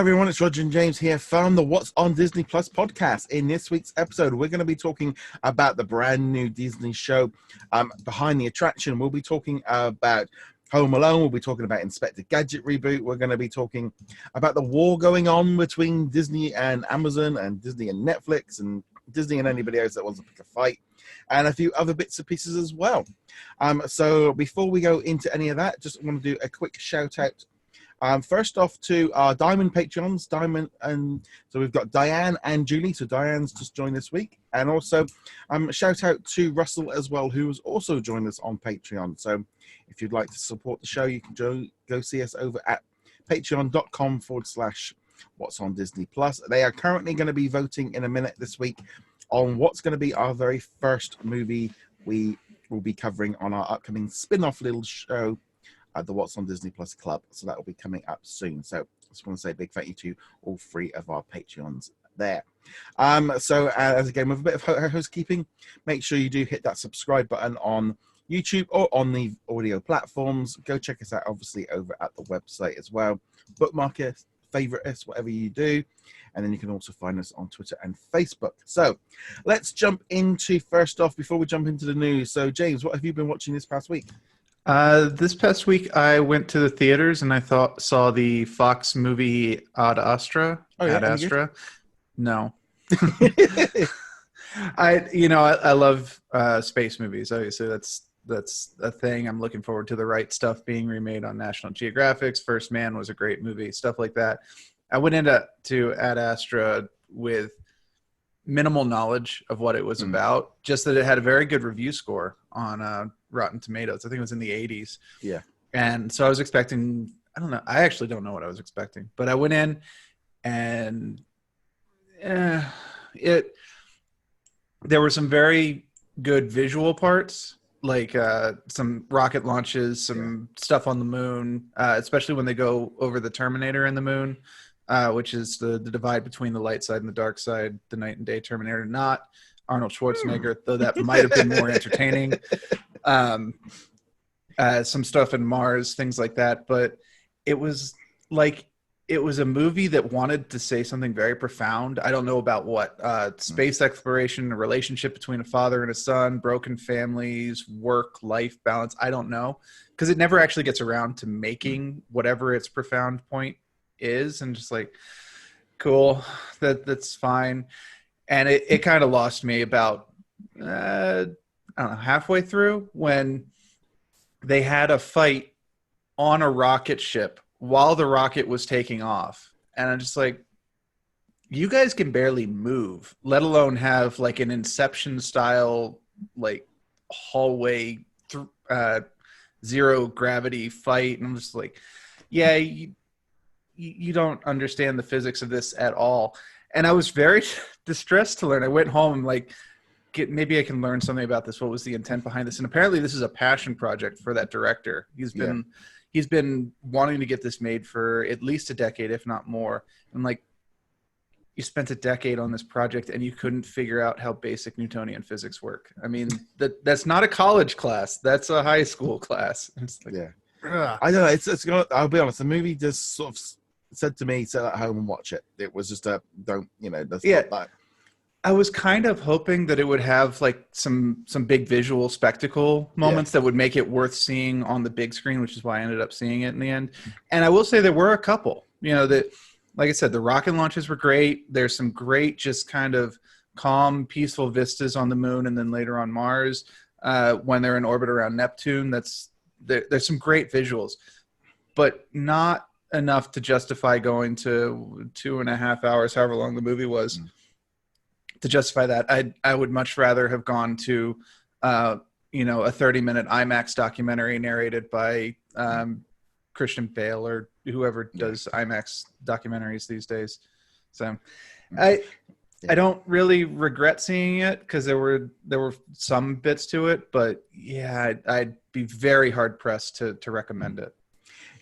everyone, it's Roger and James here from the What's on Disney Plus podcast. In this week's episode, we're going to be talking about the brand new Disney show, Behind the Attraction. We'll be talking about Home Alone. We'll be talking about Inspector Gadget reboot. We're going to be talking about the war going on between Disney and Amazon and Disney and Netflix and Disney and anybody else that wants to pick a fight, and a few other bits and pieces as well. So before we go into any of that, just want to do a quick shout out. First off to our Diamond Patreons, so we've got Diane and Julie. So Diane's just joined this week, and also shout out to Russell as well, who has also joined us on Patreon. So if you'd like to support the show, you can go see us over at patreon.com/What's on Disney Plus. They are currently going to be voting in a minute this week on what's going to be our very first movie we will be covering on our upcoming spin-off little show at the What's on Disney Plus Club. So that will be coming up soon. So I just want to say a big thank you to all three of our Patreons there. So as again, with a bit of housekeeping, make sure you do hit that subscribe button on YouTube or on the audio platforms. Go check us out, obviously, over at the website as well. Bookmark us, favorite us, whatever you do. And then you can also find us on Twitter and Facebook. So let's jump into, first off, before we jump into the news. So James, what have you been watching this past week? This past week, I went to the theaters and I saw the Fox movie Ad Astra. Oh, yeah, Ad Astra. No. I love space movies. Obviously, that's a thing. I'm looking forward to the right stuff being remade on National Geographic's. First Man was a great movie, stuff like that. I went into Ad Astra with minimal knowledge of what it was about, just that it had a very good review score on Rotten Tomatoes. I think it was in the 80s. Yeah. And so I was expecting, I don't know. I actually don't know what I was expecting, but I went in and there were some very good visual parts, like some rocket launches, some stuff on the moon, especially when they go over the Terminator in the moon, which is the divide between the light side and the dark side, the night and day Terminator, not Arnold Schwarzenegger, though that might have been more entertaining. Some stuff in Mars, things like that. But it was a movie that wanted to say something very profound. I don't know about what, space exploration, a relationship between a father and a son, broken families, work-life balance. I don't know, because it never actually gets around to making whatever its profound point is, and just like, cool, that's fine. And it kind of lost me about I don't know, halfway through, when they had a fight on a rocket ship while the rocket was taking off. And I'm just like, you guys can barely move, let alone have like an Inception style, like hallway, zero gravity fight. And I'm just like, yeah, you don't understand the physics of this at all. And I was very distressed to learn. I went home and like, maybe I can learn something about this. What was the intent behind this? And apparently this is a passion project for that director. He's been wanting to get this made for at least a decade, if not more. And like, you spent a decade on this project and you couldn't figure out how basic Newtonian physics work. I mean, that's not a college class. That's a high school class. It's like, ugh. I don't know. It's gonna, I'll be honest. The movie just sort of said to me, sit at home and watch it. It was just not that. I was kind of hoping that it would have like some big visual spectacle moments that would make it worth seeing on the big screen, which is why I ended up seeing it in the end. And I will say there were a couple, that, like I said, the rocket launches were great. There's some great, just kind of calm, peaceful vistas on the moon, and then later on Mars, when they're in orbit around Neptune. There's some great visuals, but not enough to justify going to 2.5 hours, however long the movie was, to justify that. I would much rather have gone to, a 30-minute IMAX documentary narrated by Christian Bale or whoever does IMAX documentaries these days. So I don't really regret seeing it, because there were some bits to it, but yeah, I'd be very hard pressed to recommend it.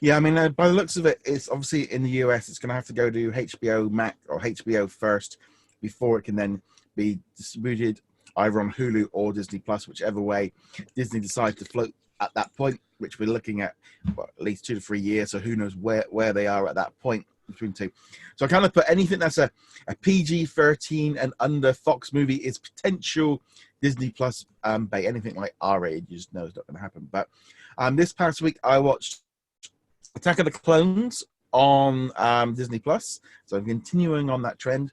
Yeah, I mean, by the looks of it, it's obviously in the US, it's going to have to go to HBO Max or HBO first before it can then be distributed either on Hulu or Disney Plus, whichever way Disney decides to float at that point, which we're looking at at least 2 to 3 years. So who knows where they are at that point. between two. So I kind of put anything that's a PG-13 and under Fox movie is potential Disney Plus bait. Anything like R-rated, you just know it's not going to happen. But this past week I watched Attack of the Clones on Disney Plus, so I'm continuing on that trend.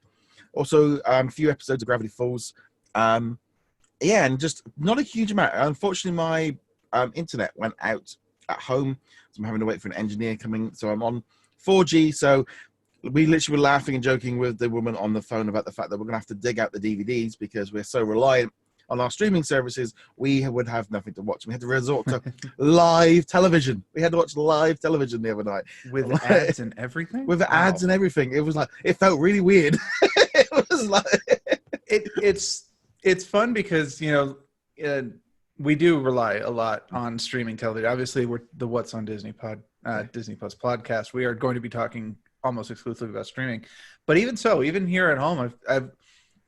Also, a few episodes of Gravity Falls. And just not a huge amount. Unfortunately, my internet went out at home, so I'm having to wait for an engineer coming. So I'm on 4G. So we literally were laughing and joking with the woman on the phone about the fact that we're going to have to dig out the DVDs because we're so reliant on our streaming services. We would have nothing to watch. We had to resort to live television. We had to watch live television the other night with ads and everything. With ads and everything. It was like, it felt really weird. It was like it's fun because we do rely a lot on streaming television. Obviously, we're the What's on Disney Disney Plus podcast. We are going to be talking almost exclusively about streaming, but even so, even here at home, I've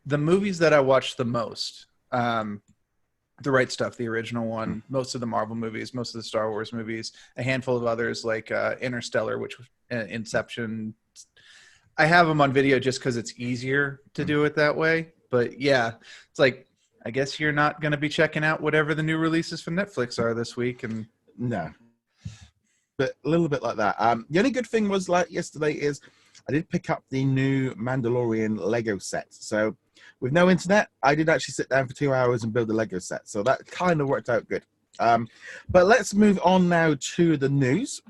the movies that I watch the most, The Right Stuff, the original one, most of the Marvel movies, most of the Star Wars movies, a handful of others like Interstellar, which was Inception. I have them on video just because it's easier to do it that way. But yeah, it's like, I guess you're not going to be checking out whatever the new releases from Netflix are this week. And no, but a little bit like that. The only good thing was like yesterday is I did pick up the new Mandalorian Lego set. So with no internet, I did actually sit down for 2 hours and build a Lego set. So that kind of worked out good. But let's move on now to the news.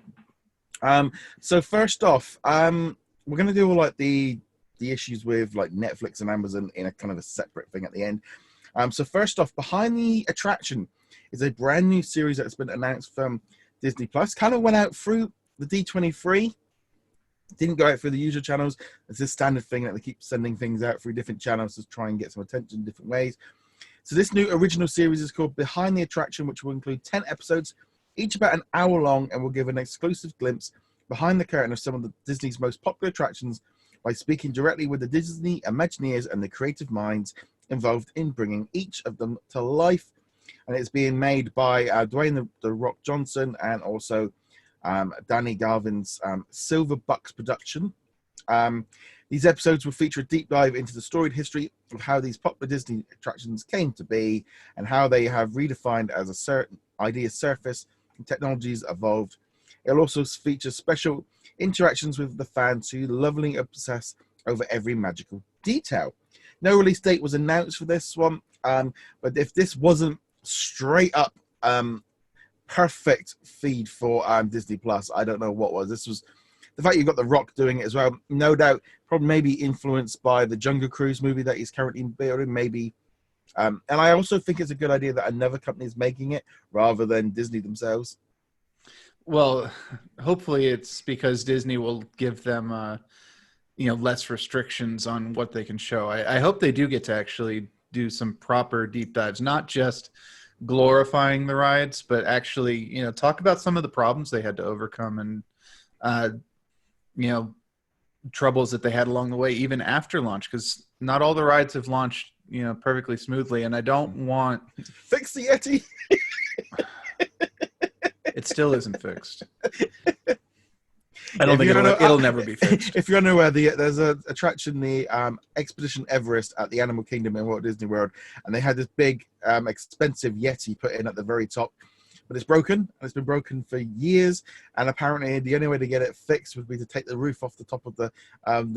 So first off, we're going to do all like the issues with like Netflix and Amazon in a kind of a separate thing at the end. So first off, Behind the Attraction is a brand new series that's been announced from Disney Plus. Kind of went out through the D23, didn't go out through the usual channels. It's this standard thing that they keep sending things out through different channels to try and get some attention in different ways. So this new original series is called Behind the Attraction, which will include 10 episodes, each about an hour long, and will give an exclusive glimpse behind the curtain of some of the Disney's most popular attractions by speaking directly with the Disney Imagineers and the creative minds involved in bringing each of them to life. And it's being made by Dwayne the Rock Johnson and also Danny Garvin's Silver Bucks production. These episodes will feature a deep dive into the storied history of how these popular Disney attractions came to be and how they have redefined as a certain idea surface and technologies evolved. It'll also feature special interactions with the fans who lovingly obsess over every magical detail. No release date was announced for this one, but if this wasn't straight up perfect feed for Disney Plus, I don't know what was. This was the fact you've got The Rock doing it as well. No doubt, probably maybe influenced by the Jungle Cruise movie that he's currently building, maybe. And I also think it's a good idea that another company is making it rather than Disney themselves. Well, hopefully it's because Disney will give them, less restrictions on what they can show. I hope they do get to actually do some proper deep dives, not just glorifying the rides, but actually, talk about some of the problems they had to overcome and, troubles that they had along the way, even after launch, because not all the rides have launched, perfectly smoothly. And I don't want fix the Yeti. It still isn't fixed. I don't think it'll never be fixed. If you're unaware, there's an attraction, the Expedition Everest at the Animal Kingdom in Walt Disney World, and they had this big, expensive Yeti put in at the very top, but it's broken, and it's been broken for years, and apparently the only way to get it fixed would be to take the roof off the top of the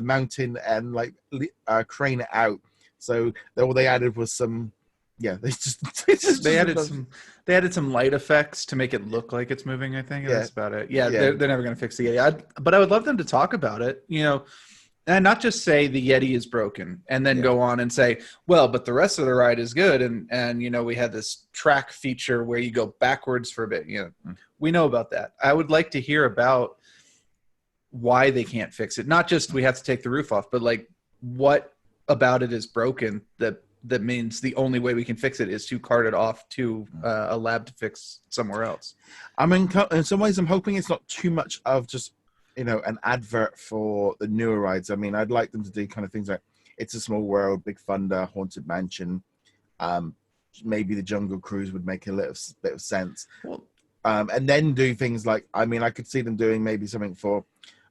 mountain and crane it out. So all they added was some. Yeah, they added some light effects to make it look like it's moving. I think that's about it. Yeah. They're never going to fix the Yeti. But I would love them to talk about it, and not just say the Yeti is broken and then go on and say, well, but the rest of the ride is good, and we had this track feature where you go backwards for a bit. We know about that. I would like to hear about why they can't fix it. Not just we have to take the roof off, but like what about it is broken that means the only way we can fix it is to cart it off to a lab to fix somewhere else. I mean, in some ways, I'm hoping it's not too much of just, an advert for the newer rides. I mean, I'd like them to do kind of things like It's a Small World, Big Thunder, Haunted Mansion. Maybe the Jungle Cruise would make a little bit of sense. Well, and then do things like, I mean, I could see them doing maybe something for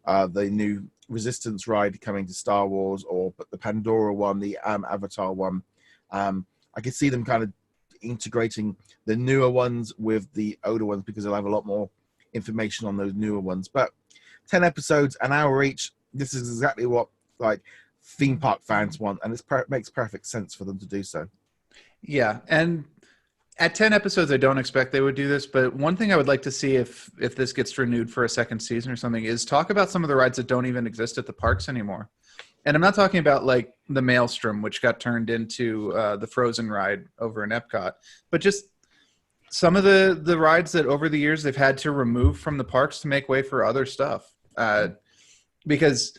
the new Resistance ride coming to Star Wars, or the Pandora one, the Avatar one. I could see them kind of integrating the newer ones with the older ones because they'll have a lot more information on those newer ones. But 10 episodes, an hour each, this is exactly what like theme park fans want, and it makes perfect sense for them to do so. Yeah, and at 10 episodes, I don't expect they would do this, but one thing I would like to see if this gets renewed for a second season or something is talk about some of the rides that don't even exist at the parks anymore. And I'm not talking about like the Maelstrom, which got turned into the Frozen ride over in Epcot, but just some of the rides that over the years they've had to remove from the parks to make way for other stuff. Because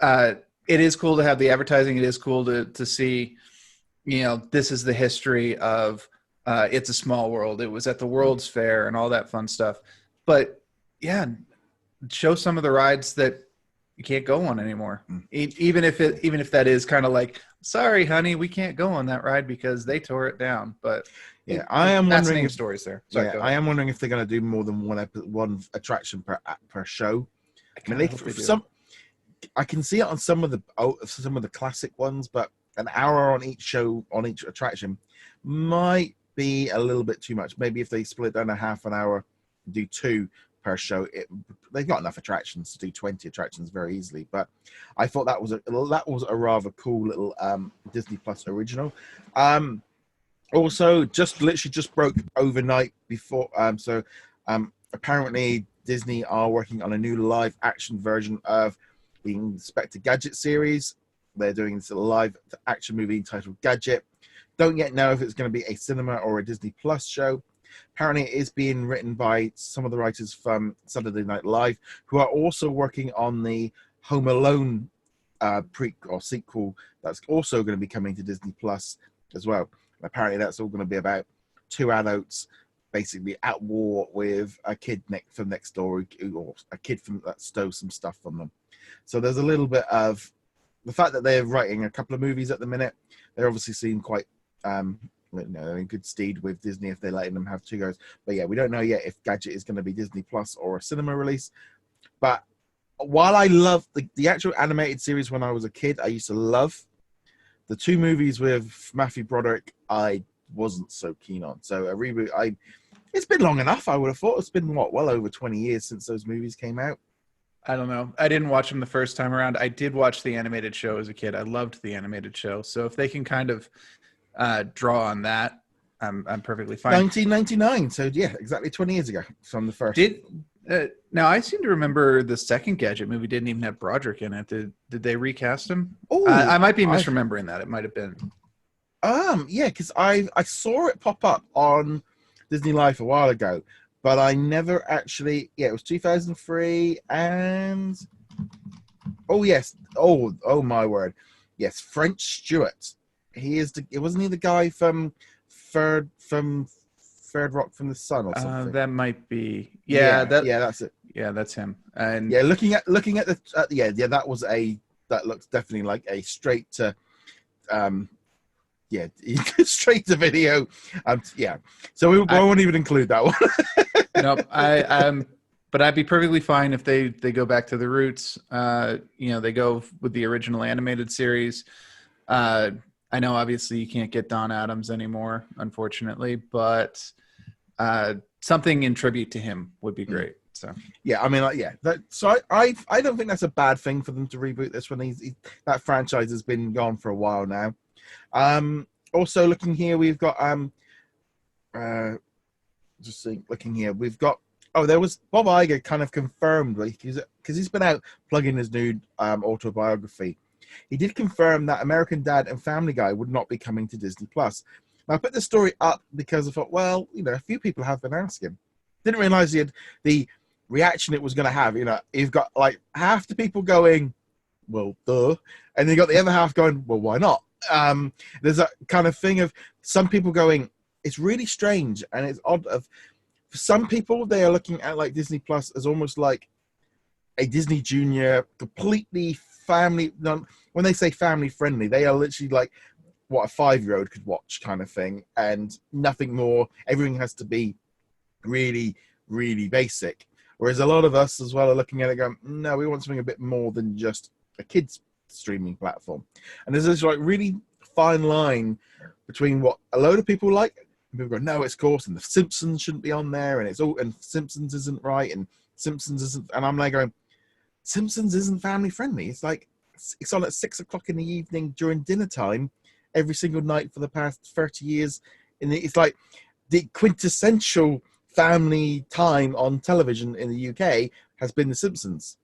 it is cool to have the advertising. It is cool to see, this is the history of It's a Small World. It was at the World's Fair and all that fun stuff. But yeah, show some of the rides that you can't go on anymore. Even if that is kind of like, sorry, honey, we can't go on that ride because they tore it down. But yeah, I am wondering if stories there. Sorry, I am wondering if they're going to do more than one attraction per show. I mean, I can see it on some of the classic ones, but an hour on each show on each attraction might be a little bit too much. Maybe if they split down a half an hour, do 2 per show, they've got enough attractions to do 20 attractions very easily. But I thought that was a rather cool little Disney Plus original. Also, just broke overnight before. Apparently Disney are working on a new live action version of the Inspector Gadget series. They're doing this live action movie entitled Gadget. Don't yet know if it's going to be a cinema or a Disney Plus show. Apparently, it is being written by some of the writers from Saturday Night Live, who are also working on the Home Alone sequel that's also going to be coming to Disney Plus as well. And apparently, that's all going to be about 2 adults basically at war with a kid from next door, or a kid that stole some stuff from them. So there's a little bit of the fact that they're writing a couple of movies at the minute. They're obviously seem quite in good stead with Disney if they're letting them have 2 goes. But yeah, we don't know yet if Gadget is going to be Disney Plus or a cinema release. But while I love the actual animated series when I was a kid, I used to love the 2 movies with Matthew Broderick. I wasn't so keen on. So a reboot, it's been long enough. I would have thought it's been well over 20 years since those movies came out. I don't know. I didn't watch them the first time around. I did watch the animated show as a kid. I loved the animated show. So if they can kind of draw on that, I'm perfectly fine. 1999. So yeah, exactly 20 years ago from the first. Now I seem to remember the second Gadget movie didn't even have Broderick in it. Did they recast him? Oh, I might be misremembering that. It might have been. Yeah, because I saw it pop up on Disney Life a while ago, but I never actually. Yeah, it was 2003, and yes, oh my word, yes, French Stewart. Wasn't he the guy from Third Rock from the Sun or something? That might be. That's it. Yeah, that's him. And yeah, looking at that looks definitely like a straight to straight to video. So we won't even include that one. Nope. But I'd be perfectly fine if they go back to the roots. They go with the original animated series. I know obviously you can't get Don Adams anymore, unfortunately, but something in tribute to him would be great. So yeah, I mean, I don't think that's a bad thing for them to reboot this one. That franchise has been gone for a while now. Also looking here, we've got we've got there was Bob Iger kind of confirmed, because he's been out plugging his new autobiography. He did confirm that American Dad and Family Guy would not be coming to Disney Plus. Now, I put this story up because I thought, well, a few people have been asking. Didn't realize the reaction it was going to have. You've got like half the people going, well, duh, and you got the other half going, well, why not? There's a kind of thing of some people going, it's really strange and it's odd. For some people, they are looking at like Disney Plus as almost like a Disney Junior, completely family. When they say family friendly, they are literally like what a 5-year-old could watch kind of thing, and nothing more. Everything has to be really, really basic. Whereas a lot of us as well are looking at it going, no, we want something a bit more than just a kids streaming platform. And there's this like really fine line between what a load of people like, and people go, no, it's course, and the Simpsons shouldn't be on there, and it's all, and Simpsons isn't right, and Simpsons isn't, and I'm like going, Simpsons isn't family friendly. It's like it's on at 6 o'clock in the evening during dinner time every single night for the past 30 years, and it's like the quintessential family time on television in the UK has been the Simpsons.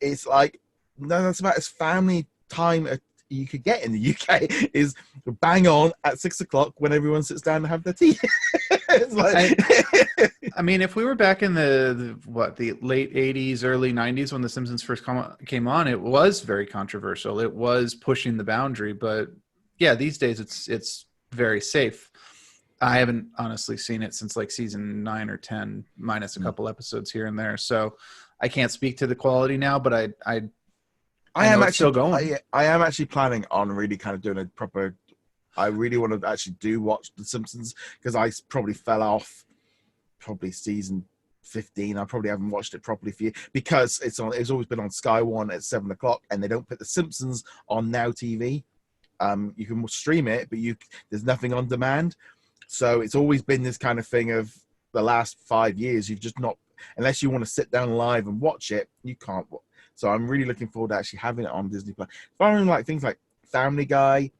It's like, no, that's about as family time you could get in the UK is bang on at 6 o'clock when everyone sits down to have their tea. It's like, I mean, if we were back in the late 80s, early 90s when The Simpsons first came on, it was very controversial. It was pushing the boundary, but yeah, these days it's very safe. I haven't honestly seen it since like season 9 or 10, minus a couple episodes here and there. So I can't speak to the quality now, but I am actually still going. I am actually planning on really kind of doing a proper. I really want to actually watch The Simpsons, because I probably fell off season 15. I probably haven't watched it properly for you because it's always been on Sky One at 7 o'clock, and they don't put The Simpsons on Now TV. You can stream it, but there's nothing on demand. So it's always been this kind of thing of the last 5 years. You've just not, unless you want to sit down live and watch it, you can't. So I'm really looking forward to actually having it on Disney Plus. Following like things like Family Guy,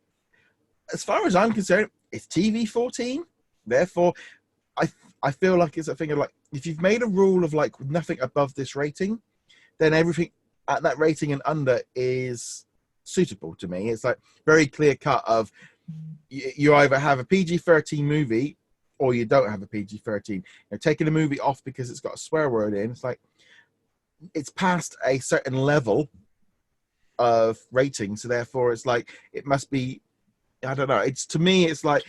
as far as I'm concerned, it's TV 14. Therefore, I feel like it's a thing of like, if you've made a rule of like nothing above this rating, then everything at that rating and under is suitable to me. It's like very clear cut of you either have a PG-13 movie or you don't have a PG-13. Taking a movie off because it's got a swear word in, it's like it's past a certain level of rating, so therefore it's like it must be, I don't know. It's, to me, it's like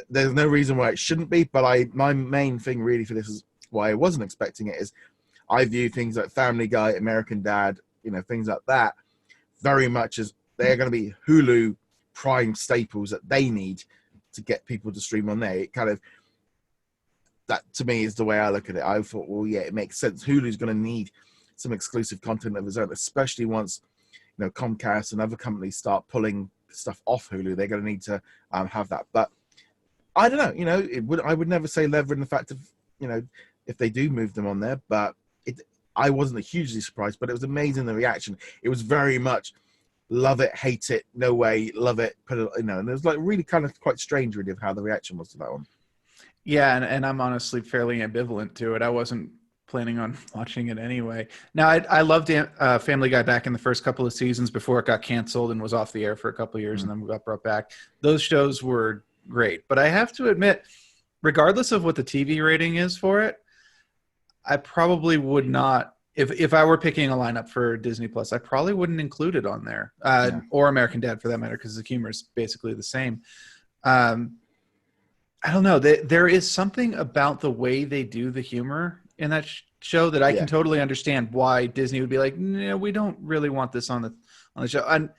there's no reason why it shouldn't be. But my main thing really for this is why I wasn't expecting it is I view things like Family Guy, American Dad, things like that, very much as they're going to be Hulu prime staples that they need to get people to stream on there. It kind of, that to me is the way I look at it. I thought, well, yeah, it makes sense. Hulu's going to need some exclusive content of its own, especially once Comcast and other companies start pulling stuff off Hulu. They're going to need to have that. But I don't know. I would never say lever in the fact of if they do move them on there. But I wasn't hugely surprised. But it was amazing, the reaction. It was very much love it, hate it, no way, love it, put it. And it was like really kind of quite strange, really, of how the reaction was to that one. Yeah, and I'm honestly fairly ambivalent to it. I wasn't planning on watching it anyway. Now, I loved Family Guy back in the first couple of seasons before it got canceled and was off the air for a couple of years, and then we got brought back. Those shows were great. But I have to admit, regardless of what the TV rating is for it, I probably would not, if I were picking a lineup for Disney Plus, I probably wouldn't include it on there, or American Dad for that matter, because the humor is basically the same. I don't know. There is something about the way they do the humor in that show that I can totally understand why Disney would be like, no, we don't really want this on the show. And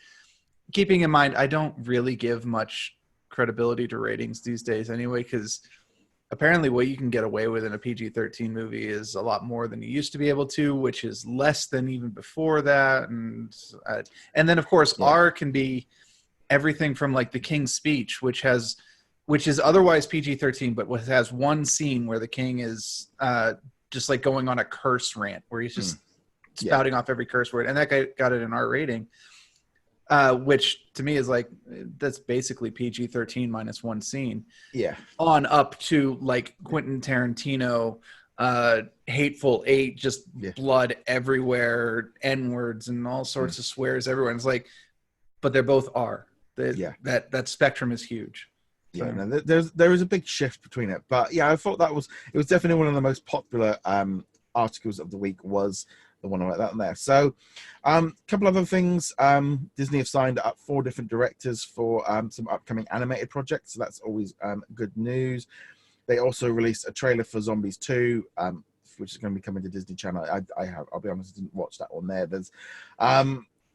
keeping in mind, I don't really give much credibility to ratings these days anyway, because apparently what you can get away with in a PG-13 movie is a lot more than you used to be able to, which is less than even before that. And then of course R can be everything from like The King's Speech, which is otherwise PG-13, but has one scene where the king is just like going on a curse rant where he's just spouting off every curse word. And that guy got it an R rating, which to me is like, that's basically PG-13 minus one scene. Yeah. On up to like Quentin Tarantino, Hateful Eight, just blood everywhere, N-words and all sorts of swears everywhere. And it's like, but they're both R. That spectrum is huge. Yeah, no, there is a big shift between it, but yeah, I thought it was definitely one of the most popular articles of the week was the one about that one there. So, a couple other things. Disney have signed up 4 different directors for some upcoming animated projects, so that's always good news. They also released a trailer for Zombies 2, which is going to be coming to Disney Channel. I'll be honest, I didn't watch that one there.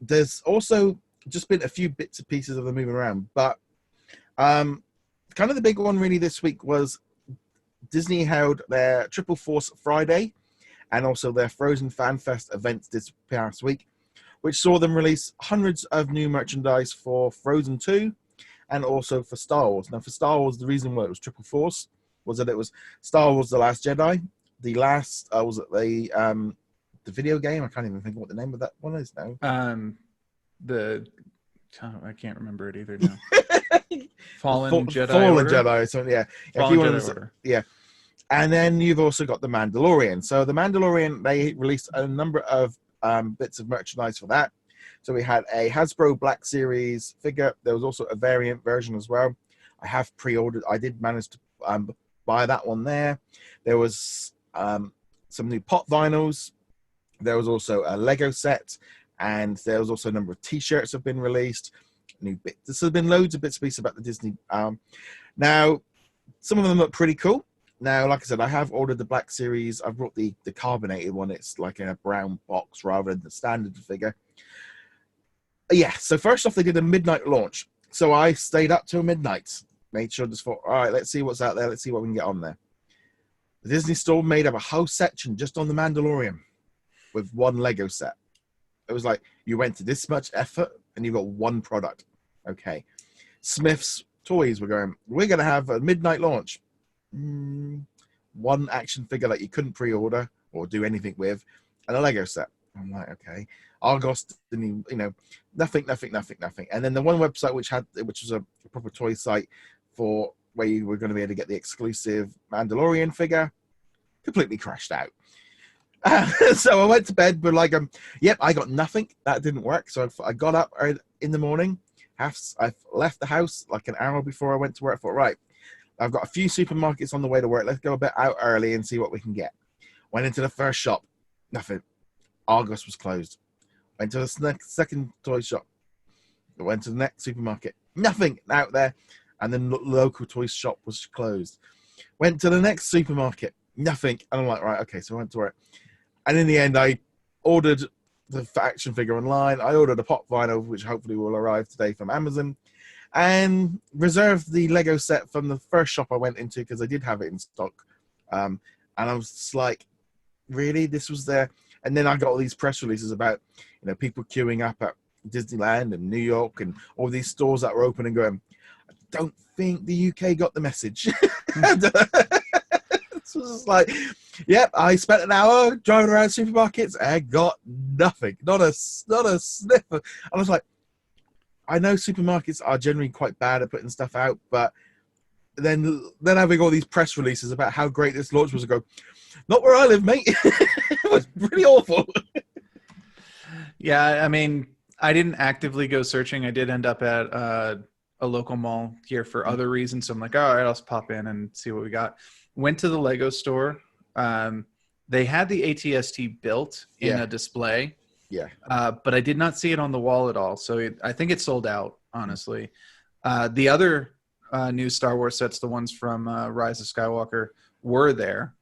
There's also just been a few bits and pieces of them moving around, but kind of the big one really this week was Disney held their Triple Force Friday, and also their Frozen Fan Fest events this past week, which saw them release hundreds of new merchandise for Frozen 2 and also for Star Wars. Now, for Star Wars, the reason why it was Triple Force was that it was Star Wars: The Last Jedi. The last was it the video game? I can't even think what the name of that one is now. I can't remember it either now. Fallen Jedi Fallen Order? Jedi. So yeah, Fallen Jedi Order. Yeah. And then you've also got The Mandalorian. So The Mandalorian, they released a number of bits of merchandise for that. So we had a Hasbro Black Series figure. There was also a variant version as well. I have pre-ordered. I did manage to buy that one there. There was some new pop vinyls. There was also a Lego set. And there was also a number of T-shirts have been released. New bits. There's been loads of bits and pieces about the Disney. Now, some of them look pretty cool. Now, like I said, I have ordered the Black Series. I've brought the carbonated one. It's like in a brown box rather than the standard figure. Yeah, so first off, they did a midnight launch. So I stayed up till midnight. Made sure just thought, all right, let's see what's out there. Let's see what we can get on there. The Disney store made up a whole section just on the Mandalorian with one Lego set. It was like, you went to this much effort and you got one product. Okay. Smith's Toys were going, we're going to have a midnight launch. One action figure that you couldn't pre-order or do anything with, and a Lego set. I'm like, okay. Argos didn't even, nothing. And then the one website which was a proper toy site for where you were going to be able to get the exclusive Mandalorian figure, completely crashed out. So I went to bed, but yep, I got nothing. That didn't work. So I got up in the morning. I left the house like an hour before I went to work. I thought, right, I've got a few supermarkets on the way to work. Let's go a bit out early and see what we can get. Went into the first shop. Nothing. Argos was closed. Went to the second toy shop. Went to the next supermarket. Nothing out there. And then the local toy shop was closed. Went to the next supermarket. Nothing. And I'm like, right, okay, so I went to work. And in the end, I ordered the action figure online. I ordered a pop vinyl, which hopefully will arrive today from Amazon, and reserved the Lego set from the first shop I went into because I did have it in stock. And I was just like, really? This was there? And then I got all these press releases about, people queuing up at Disneyland and New York and all these stores that were open and going, I don't think the UK got the message. This was just like, yep, I spent an hour driving around supermarkets and got nothing. Not a sniff. I was like, I know supermarkets are generally quite bad at putting stuff out, but then having all these press releases about how great this launch was, I go, not where I live, mate. It was pretty awful. Yeah, I mean, I didn't actively go searching. I did end up at a local mall here for other reasons. So I'm like, all right, I'll just pop in and see what we got. Went to the Lego store. They had the ATST built in a display. Yeah. But I did not see it on the wall at all. So I think it sold out, honestly. The other new Star Wars sets, the ones from Rise of Skywalker, were there.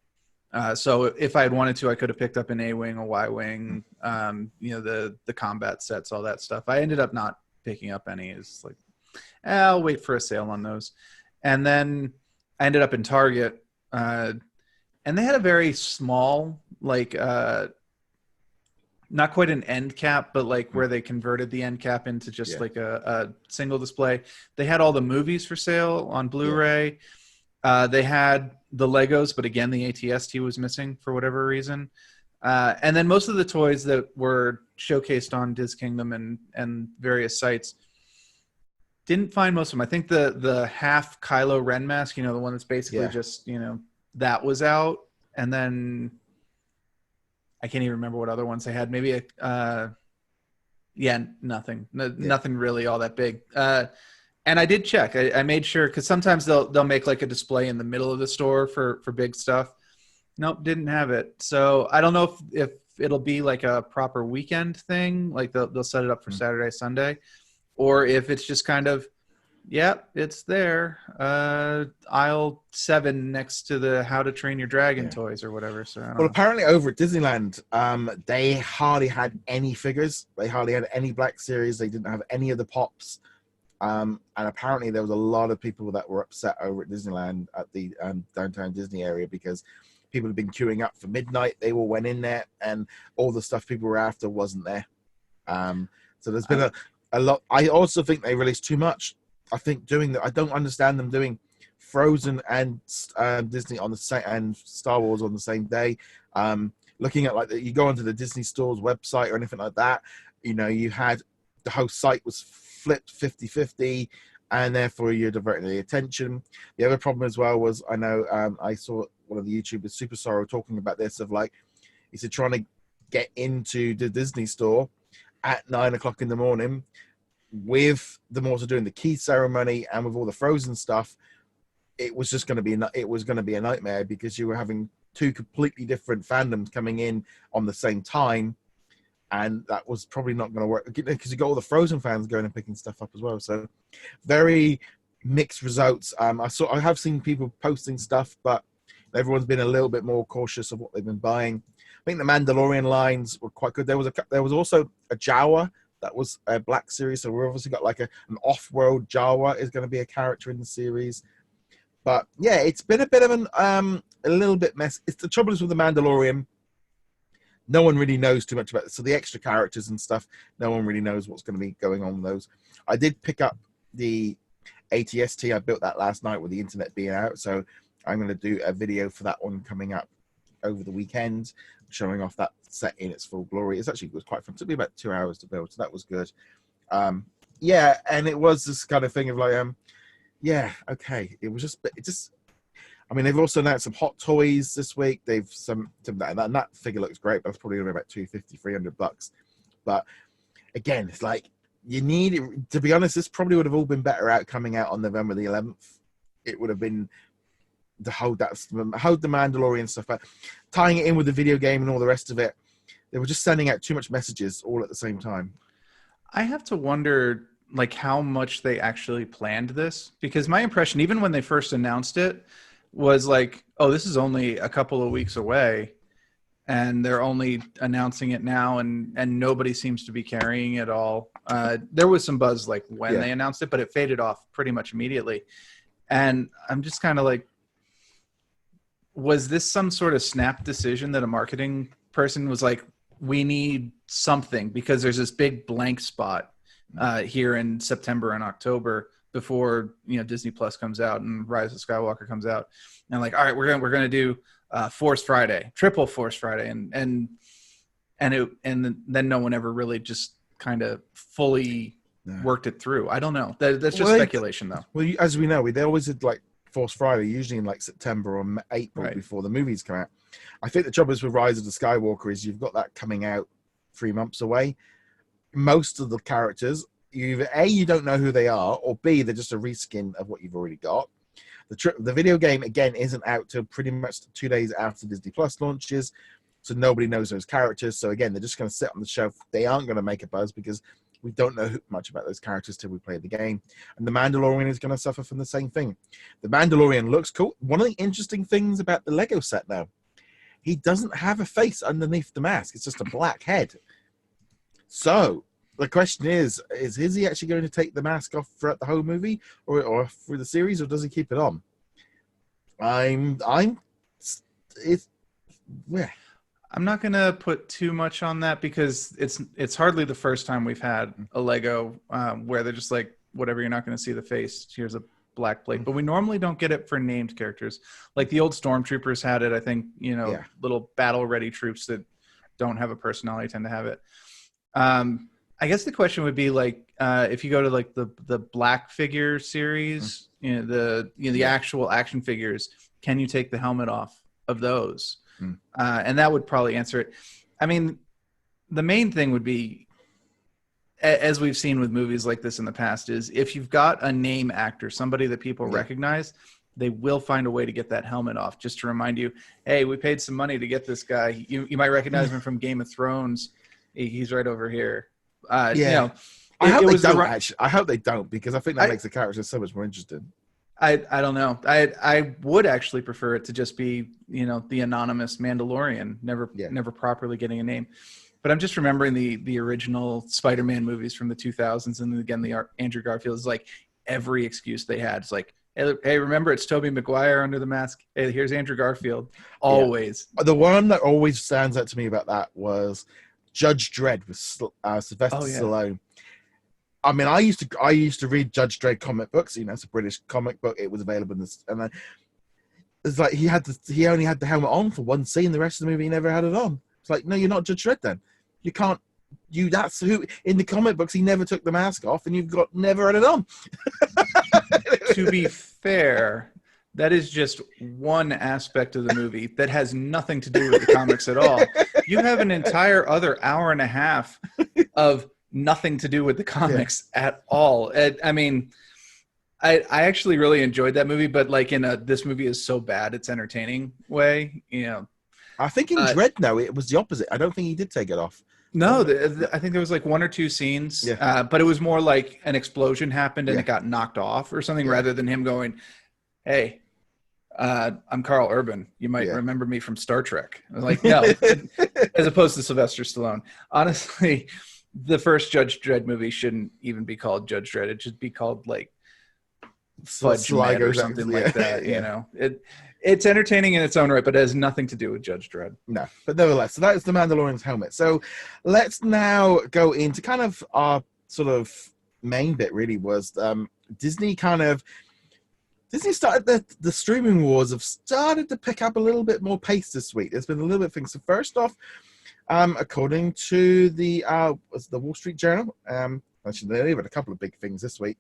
So if I had wanted to, I could have picked up an A-Wing, a Y-Wing, the combat sets, all that stuff. I ended up not picking up any. It's like, I'll wait for a sale on those. And then I ended up in Target, and they had a very small, not quite an end cap, but where they converted the end cap into just a single display. They had all the movies for sale on Blu-ray. They had the Legos, but again, the ATST was missing for whatever reason. And then most of the toys that were showcased on Diz Kingdom and various sites, didn't find most of them. I think the half Kylo Ren mask, the one that's basically just, that was out. And then I can't even remember what other ones they had. Maybe nothing. Nothing really all that big. And I did check. I made sure, because sometimes they'll make a display in the middle of the store for big stuff. Nope, didn't have it. So I don't know if it'll be a proper weekend thing, they'll set it up for Saturday, Sunday, or if it's just kind of, it's there. Aisle 7 next to the How to Train Your Dragon toys or whatever. So apparently over at Disneyland, they hardly had any figures. They hardly had any Black Series. They didn't have any of the pops. And apparently there was a lot of people that were upset over at Disneyland at the downtown Disney area because people had been queuing up for midnight. They all went in there, and all the stuff people were after wasn't there. So there's been a lot. I also think they released too much. I think doing that. I don't understand them doing Frozen and Disney on the same, and Star Wars on the same day. Looking at like you go onto the Disney Store's website or anything like that, you had the whole site was flipped 50-50, and therefore you're diverting the attention. The other problem as well was, I know I saw one of the YouTubers, Super Sorrow, talking about this, of like, he said trying to get into the Disney Store at 9 o'clock in the morning with them also doing the key ceremony and with all the Frozen stuff. It was just going to be a nightmare, because you were having two completely different fandoms coming in on the same time, and that was probably not going to work, because you got all the Frozen fans going and picking stuff up as well. So very mixed results. I have seen people posting stuff, but everyone's been a little bit more cautious of what they've been buying. I think the Mandalorian lines were quite good. There was also a Jawa that was a Black series, so we've obviously got like an off-world Jawa is going to be a character in the series. But yeah, it's been a bit of a little bit mess. It's the trouble is with the Mandalorian, no one really knows too much about it. So the extra characters and stuff, no one really knows what's going to be going on with those. I did pick up the ATST. I built that last night with the internet being out, so I'm going to do a video for that one coming up over the weekend, showing off that set in its full glory. It was quite fun. It took me about 2 hours to build, so that was good. Yeah, and it was this kind of thing of like, yeah, okay. I mean, they've also announced some Hot Toys this week. They've and that figure looks great, but it's probably only about $250-$300. But again, it's like, you need, to be honest, this probably would have all been better out coming out on November the 11th. It would have been the hold the Mandalorian stuff, but tying it in with the video game and all the rest of it. They were just sending out too much messages all at the same time. I have to wonder, like, how much they actually planned this, because my impression, even when they first announced it, was like, oh, this is only a couple of weeks away, and they're only announcing it now, and nobody seems to be carrying it all. There was some buzz like when they announced it, but it faded off pretty much immediately. And I'm just kind of like, was this some sort of snap decision that a marketing person was like, we need something, because there's this big blank spot here in September and October before Disney Plus comes out and Rise of Skywalker comes out, and like, all right, we're gonna do Force Friday, triple Force Friday, and then no one ever really just kind of fully worked it through. I don't know. That's just speculation, though. Well, as we know, they always did like Force Friday, usually in like September or April, before the movies come out. I think the trouble is with Rise of the Skywalker is you've got that coming out 3 months away. Most of the characters, either A, you don't know who they are, or B, they're just a reskin of what you've already got. The video game, again, isn't out till pretty much 2 days after Disney Plus launches, so nobody knows those characters. So again, they're just going to sit on the shelf. They aren't going to make a buzz because we don't know much about those characters till we play the game. And the Mandalorian is going to suffer from the same thing. The Mandalorian looks cool. One of the interesting things about the Lego set now, he doesn't have a face underneath the mask. It's just a black head. So the question is he actually going to take the mask off throughout the whole movie or through the series, or does he keep it on? I'm not going to put too much on that, because it's hardly the first time we've had a Lego where they're just like, whatever, you're not going to see the face, here's a black plate. But we normally don't get it for named characters. Like the old Stormtroopers had it, I think, little battle ready troops that don't have a personality tend to have it. I guess the question would be like, if you go to like the Black figure series, the actual action figures, can you take the helmet off of those? And that would probably answer it. I mean, the main thing would be, as we've seen with movies like this in the past, is if you've got a name actor, somebody that people recognize, they will find a way to get that helmet off, just to remind you, hey, we paid some money to get this guy. You might recognize him from Game of Thrones. He's right over here. I hope they don't, because I think that makes the character so much more interesting. I don't know. I would actually prefer it to just be, the anonymous Mandalorian, never properly getting a name. But I'm just remembering the original Spider-Man movies from the 2000s, and again, the Andrew Garfield is like, every excuse they had. It's like, Hey, remember it's Tobey Maguire under the mask. Hey, here's Andrew Garfield. Always. The one that always stands out to me about that was Judge Dredd with Sylvester Stallone. I mean, I used to read Judge Dredd comic books. You know, it's a British comic book. It was available in this, and then it's like he only had the helmet on for one scene. The rest of the movie, he never had it on. It's like, no, you're not Judge Dredd then. You can't. That's who in the comic books. He never took the mask off, and you've got never had it on. To be fair, that is just one aspect of the movie that has nothing to do with the comics at all. You have an entire other hour and a half of nothing to do with the comics at all. I mean, I actually really enjoyed that movie, but like in a this movie is so bad it's entertaining way, you know. I think in Dredd, no, it was the opposite. I don't think he did take it off. No, I think there was like one or two scenes, but it was more like an explosion happened and it got knocked off or something rather than him going, hey, I'm Carl Urban. You might remember me from Star Trek. I was like, no, as opposed to Sylvester Stallone. Honestly, the first Judge Dredd movie shouldn't even be called Judge Dredd. It should be called like Fudge Med or something like that. You know, it's entertaining in its own right, but it has nothing to do with Judge Dredd. No, but nevertheless, so that is the Mandalorian's helmet. So let's now go into kind of our sort of main bit. Really was Disney started the streaming wars have started to pick up a little bit more pace this week. There's been a little bit of things. So first off, according to the Wall Street Journal, actually they've had a couple of big things this week.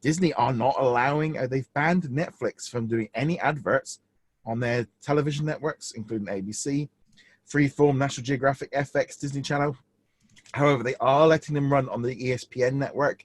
Disney are not allowing, they've banned Netflix from doing any adverts on their television networks, including ABC, Freeform, National Geographic, FX, Disney Channel. However, they are letting them run on the ESPN network,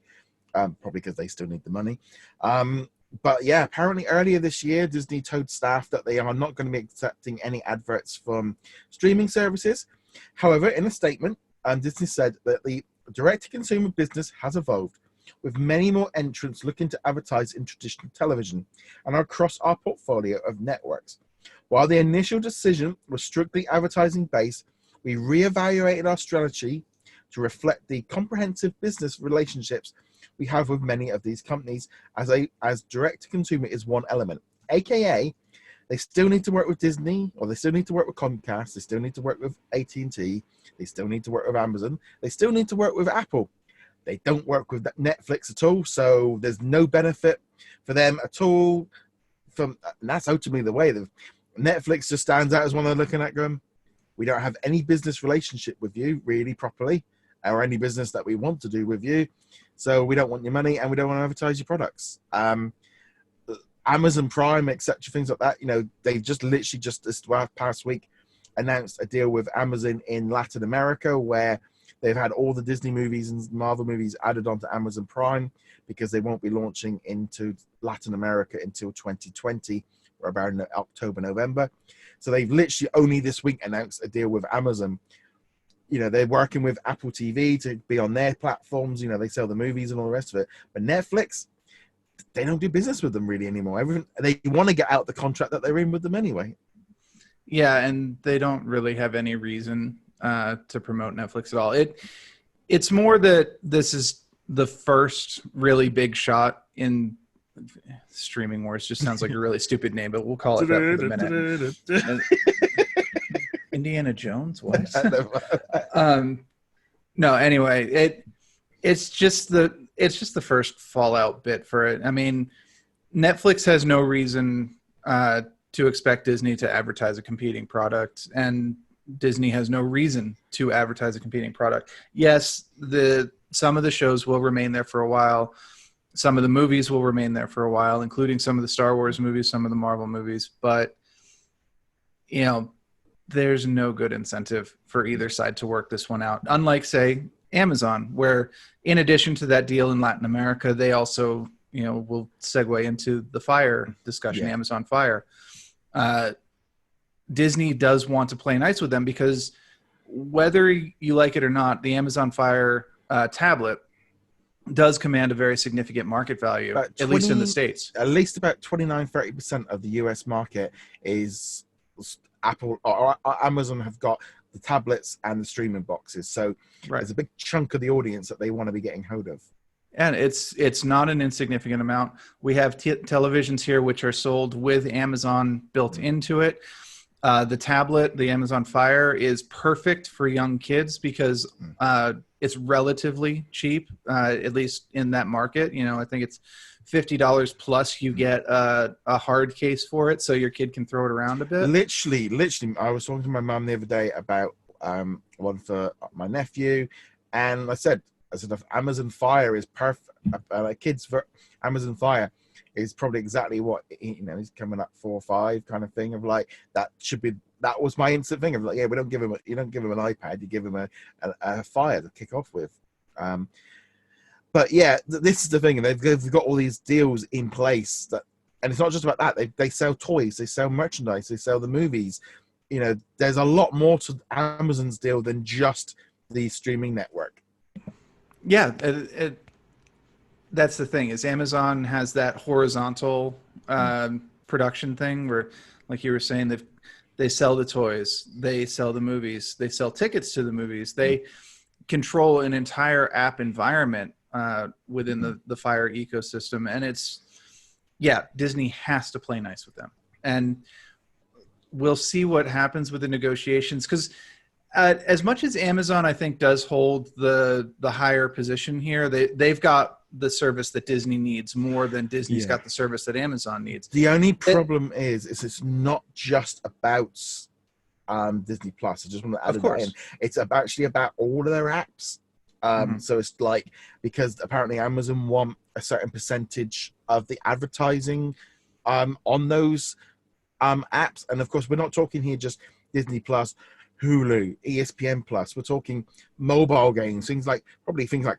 probably because they still need the money. But yeah, apparently earlier this year, Disney told staff that they are not going to be accepting any adverts from streaming services. However, in a statement, Disney said that the direct-to-consumer business has evolved, with many more entrants looking to advertise in traditional television and across our portfolio of networks. While the initial decision was strictly advertising-based, we reevaluated our strategy to reflect the comprehensive business relationships we have with many of these companies, as direct-to-consumer is one element. AKA, they still need to work with Disney, or they still need to work with Comcast, they still need to work with AT&T, they still need to work with Amazon, they still need to work with Apple. They don't work with Netflix at all, so there's no benefit for them at all. And that's ultimately the way. Netflix just stands out as one they're looking at going, we don't have any business relationship with you really properly, or any business that we want to do with you, so we don't want your money and we don't want to advertise your products. Amazon Prime, etc., things like that, you know, they've just literally just this past week announced a deal with Amazon in Latin America where they've had all the Disney movies and Marvel movies added onto Amazon Prime because they won't be launching into Latin America until 2020 or about October, November. So they've literally only this week announced a deal with Amazon. You know, they're working with Apple TV to be on their platforms. You know, they sell the movies and all the rest of it. But Netflix, they don't do business with them really anymore. They want to get out the contract that they're in with them anyway. Yeah, and they don't really have any reason to promote Netflix at all. It's more that this is the first really big shot in streaming wars. Just sounds like a really stupid name, but we'll call it that for the minute. Indiana Jones? What? No, anyway, it's just the first fallout bit for it. I mean, Netflix has no reason to expect Disney to advertise a competing product, and Disney has no reason to advertise a competing product. Yes, some of the shows will remain there for a while. Some of the movies will remain there for a while, including some of the Star Wars movies, some of the Marvel movies. But, you know, there's no good incentive for either side to work this one out. Unlike, say, Amazon, where in addition to that deal in Latin America, they also, you know, will segue into the Fire discussion, Amazon Fire. Disney does want to play nice with them because whether you like it or not, the Amazon Fire tablet does command a very significant market value, at least in the States. At least about 29-30% of the US market is Apple or Amazon have got the tablets and the streaming boxes. So there's a big chunk of the audience that they want to be getting hold of. And it's not an insignificant amount. We have televisions here which are sold with Amazon built into it. The tablet, the Amazon Fire, is perfect for young kids because it's relatively cheap, at least in that market. You know, I think it's $50 plus you get a hard case for it, so your kid can throw it around a bit. Literally, I was talking to my mum the other day about one for my nephew, and I said, Amazon Fire is perfect. Kids for Amazon Fire is probably exactly what he's coming up 4 or 5 kind of thing of like that should be. That was my instant thing of like, yeah, you don't give him an iPad, you give him a Fire to kick off with. But yeah, this is the thing, and they've got all these deals in place that, and it's not just about that. They sell toys, they sell merchandise, they sell the movies. You know, there's a lot more to Amazon's deal than just the streaming network. Yeah, that's the thing, is Amazon has that horizontal production thing where, like you were saying, they sell the toys, they sell the movies, they sell tickets to the movies, they control an entire app environment within the Fire ecosystem. And Disney has to play nice with them. And we'll see what happens with the negotiations, because as much as Amazon, I think, does hold the higher position here, they've got the service that Disney needs more than Disney's got the service that Amazon needs. The only problem is it's not just about Disney Plus. I just want to add that in. It's actually about all of their apps. So it's like, because apparently Amazon want a certain percentage of the advertising on those apps. And of course, we're not talking here just Disney Plus, Hulu, ESPN Plus. We're talking mobile games, things like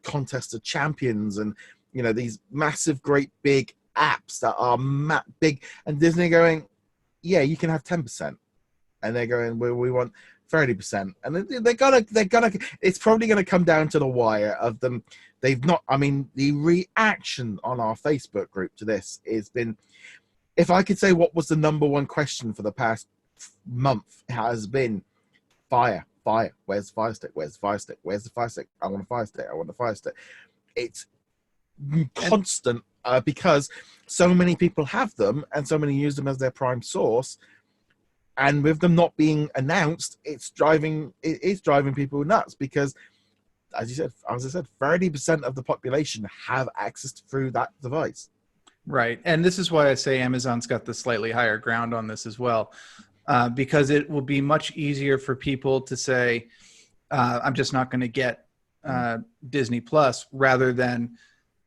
Contest of Champions, and these massive, great big apps that are big. And Disney going, yeah, you can have 10%, and they're going, we want 30%, and they're gonna. It's probably gonna come down to the wire of them. They've not. I mean, the reaction on our Facebook group to this has been. If I could say what was the number one question for the past month, it has been Fire. Where's the Fire Stick? Where's the Fire Stick? Where's the Fire Stick? I want a Fire Stick. I want a Fire Stick. It's constant because so many people have them and so many use them as their prime source. And with them not being announced, it's driving people nuts because, as I said, 30% of the population have access through that device. Right. And this is why I say Amazon's got the slightly higher ground on this as well, because it will be much easier for people to say, I'm just not going to get Disney Plus, rather than,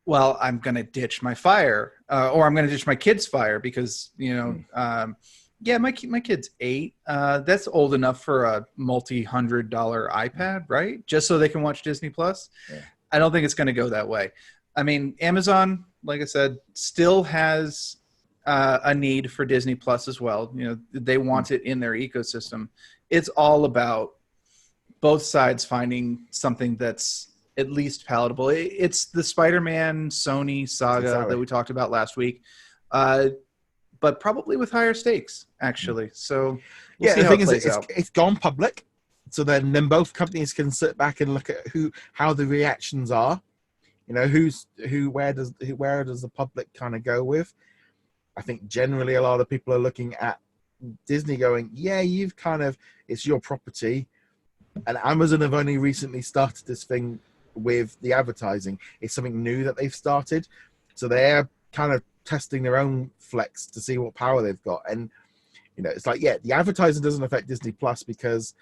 well, I'm going to ditch my Fire or I'm going to ditch my kid's Fire because, my kid's 8. That's old enough for a multi-$100 iPad, right? Just so they can watch Disney Plus. Yeah. I don't think it's going to go that way. I mean, Amazon, like I said, still has a need for Disney Plus as well. They want it in their ecosystem. It's all about both sides finding something that's at least palatable. It's the Spider-Man Sony saga that we talked about last week. But probably with higher stakes, actually. So we'll see the how thing it plays is, out. it's gone public, so then both companies can sit back and look at how the reactions are. Where does the public kind of go with? I think generally a lot of people are looking at Disney going, yeah, it's your property, and Amazon have only recently started this thing with the advertising. It's something new that they've started, so they're kind of testing their own flex to see what power they've got. And it's like, the advertising doesn't affect Disney Plus because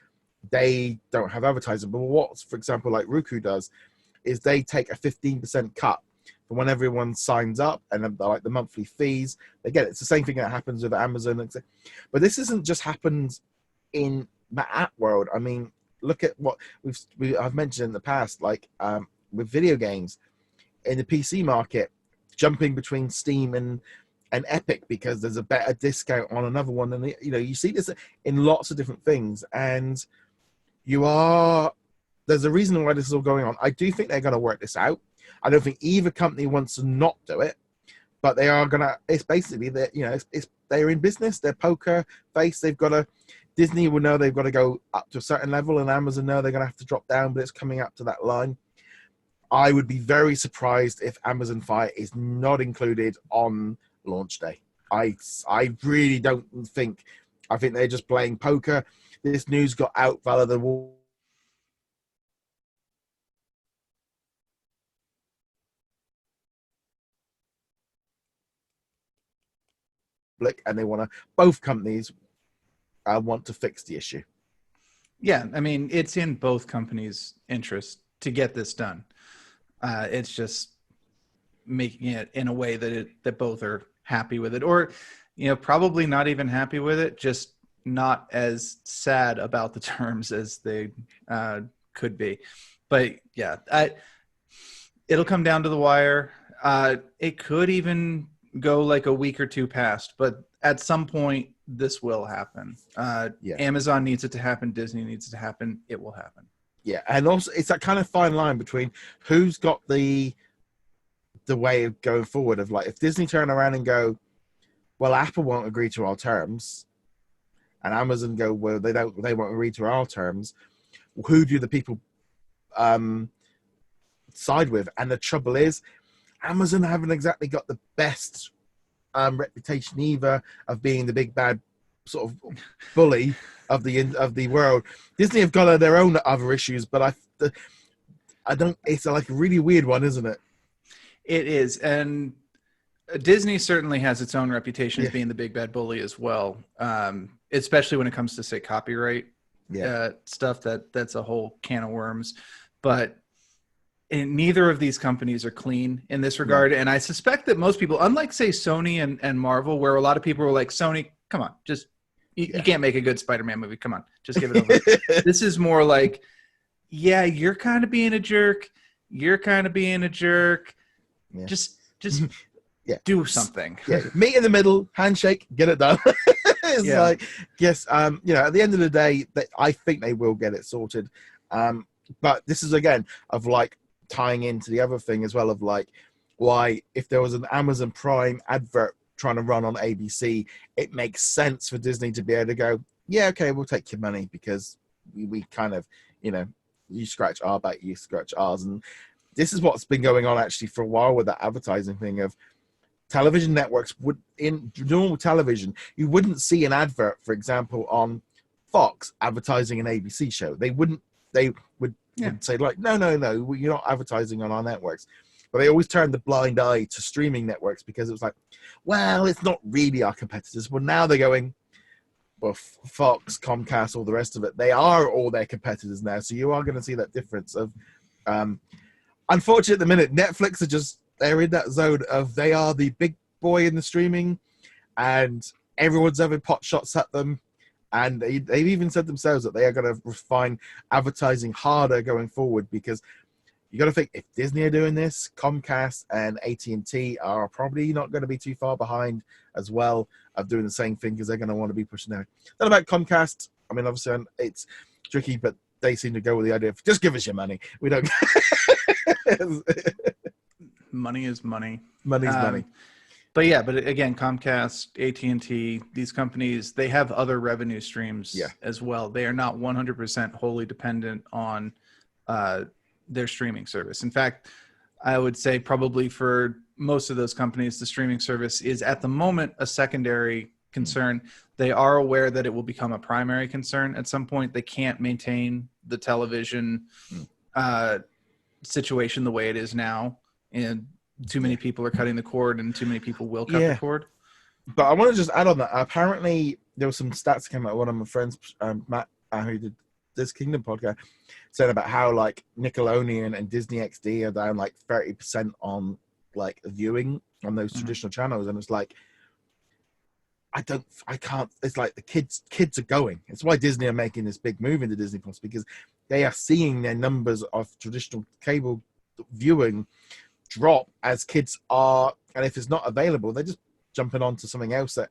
they don't have advertising. But what, for example, like Roku does, is they take a 15% cut from when everyone signs up, and like the monthly fees they get. It's the same thing that happens with Amazon, but this isn't just happened in the app world. I mean, look at what I've mentioned in the past, like with video games in the PC market, jumping between Steam and Epic because there's a better discount on another one, and you see this in lots of different things, and there's a reason why this is all going on. I do think they're going to work this out. I don't think either company wants to not do it, but they are going to. It's basically that they're in business. They're poker face. They've got to. Disney will know they've got to go up to a certain level, and Amazon know they're going to have to drop down, but it's coming up to that line. I would be very surprised if Amazon Fire is not included on launch day. I really don't think. I think they're just playing poker. This news got out via the wall, and they want to. Both companies want to fix the issue. Yeah, I mean, it's in both companies' interest to get this done. It's just making it in a way that both are happy with it, or probably not even happy with it, just not as sad about the terms as they could be. But yeah, it'll come down to the wire. It could even go like a week or two past, but at some point this will happen. Amazon needs it to happen. Disney needs it to happen. It will happen. Yeah, and also it's that kind of fine line between who's got the way of going forward. Of like, if Disney turn around and go, well, Apple won't agree to our terms, and Amazon go, well, they won't agree to our terms. Who do the people side with? And the trouble is, Amazon haven't exactly got the best reputation either of being the big bad sort of bully of the world. Disney have got their own other issues, but I don't. It's like a really weird one, isn't it? It is, and Disney certainly has its own reputation as being the big bad bully as well, especially when it comes to, say, copyright stuff. That's a whole can of worms. But neither of these companies are clean in this regard, and I suspect that most people, unlike, say, Sony and Marvel, where a lot of people were like, Sony, come on, just you can't make a good Spider-Man movie. Come on, just give it over. This is more like, yeah, you're kind of being a jerk. You're kind of being a jerk. Yeah. Just do something. Meet in the middle, handshake, get it done. It's like, yes, at the end of the day, I think they will get it sorted. But this is, again, of like tying into the other thing as well, of like, why if there was an Amazon Prime advert trying to run on ABC, it makes sense for Disney to be able to go, yeah, okay, we'll take your money, because we kind of, you scratch our back, you scratch ours. And this is what's been going on actually for a while with that advertising thing of television networks. In normal television, you wouldn't see an advert, for example, on Fox advertising an ABC show. They would say like, no, you're not advertising on our networks. But they always turned the blind eye to streaming networks, because it was like, well, it's not really our competitors. Well, now they're going, well, Fox, Comcast, all the rest of it, they are all their competitors now. So you are going to see that difference of, unfortunately, at the minute, Netflix they're in that zone of they are the big boy in the streaming, and everyone's having pot shots at them. And they've even said themselves that they are going to refine advertising harder going forward, because you got to think, if Disney are doing this, Comcast and AT&T are probably not going to be too far behind as well of doing the same thing, because they're going to want to be pushing out. Then about Comcast, I mean, obviously it's tricky, but they seem to go with the idea of just give us your money. We don't. Money is money. Money's money. But again, Comcast, AT&T, these companies, they have other revenue streams as well. They are not 100% wholly dependent on their streaming service. In fact, I would say probably for most of those companies, the streaming service is at the moment a secondary concern. They are aware that it will become a primary concern at some point. They can't maintain the television situation the way it is now, and too many people are cutting the cord, and too many people will cut the cord. But I want to just add on that. Apparently, there was some stats that came out. One of my friends, Matt, who did this Kingdom podcast, said about how like Nickelodeon and Disney XD are down like 30% on like viewing on those traditional channels, and it's like, I can't. It's like the kids are going. It's why Disney are making this big move into Disney Plus, because they are seeing their numbers of traditional cable viewing drop as kids are, and if it's not available, they're just jumping onto something else. That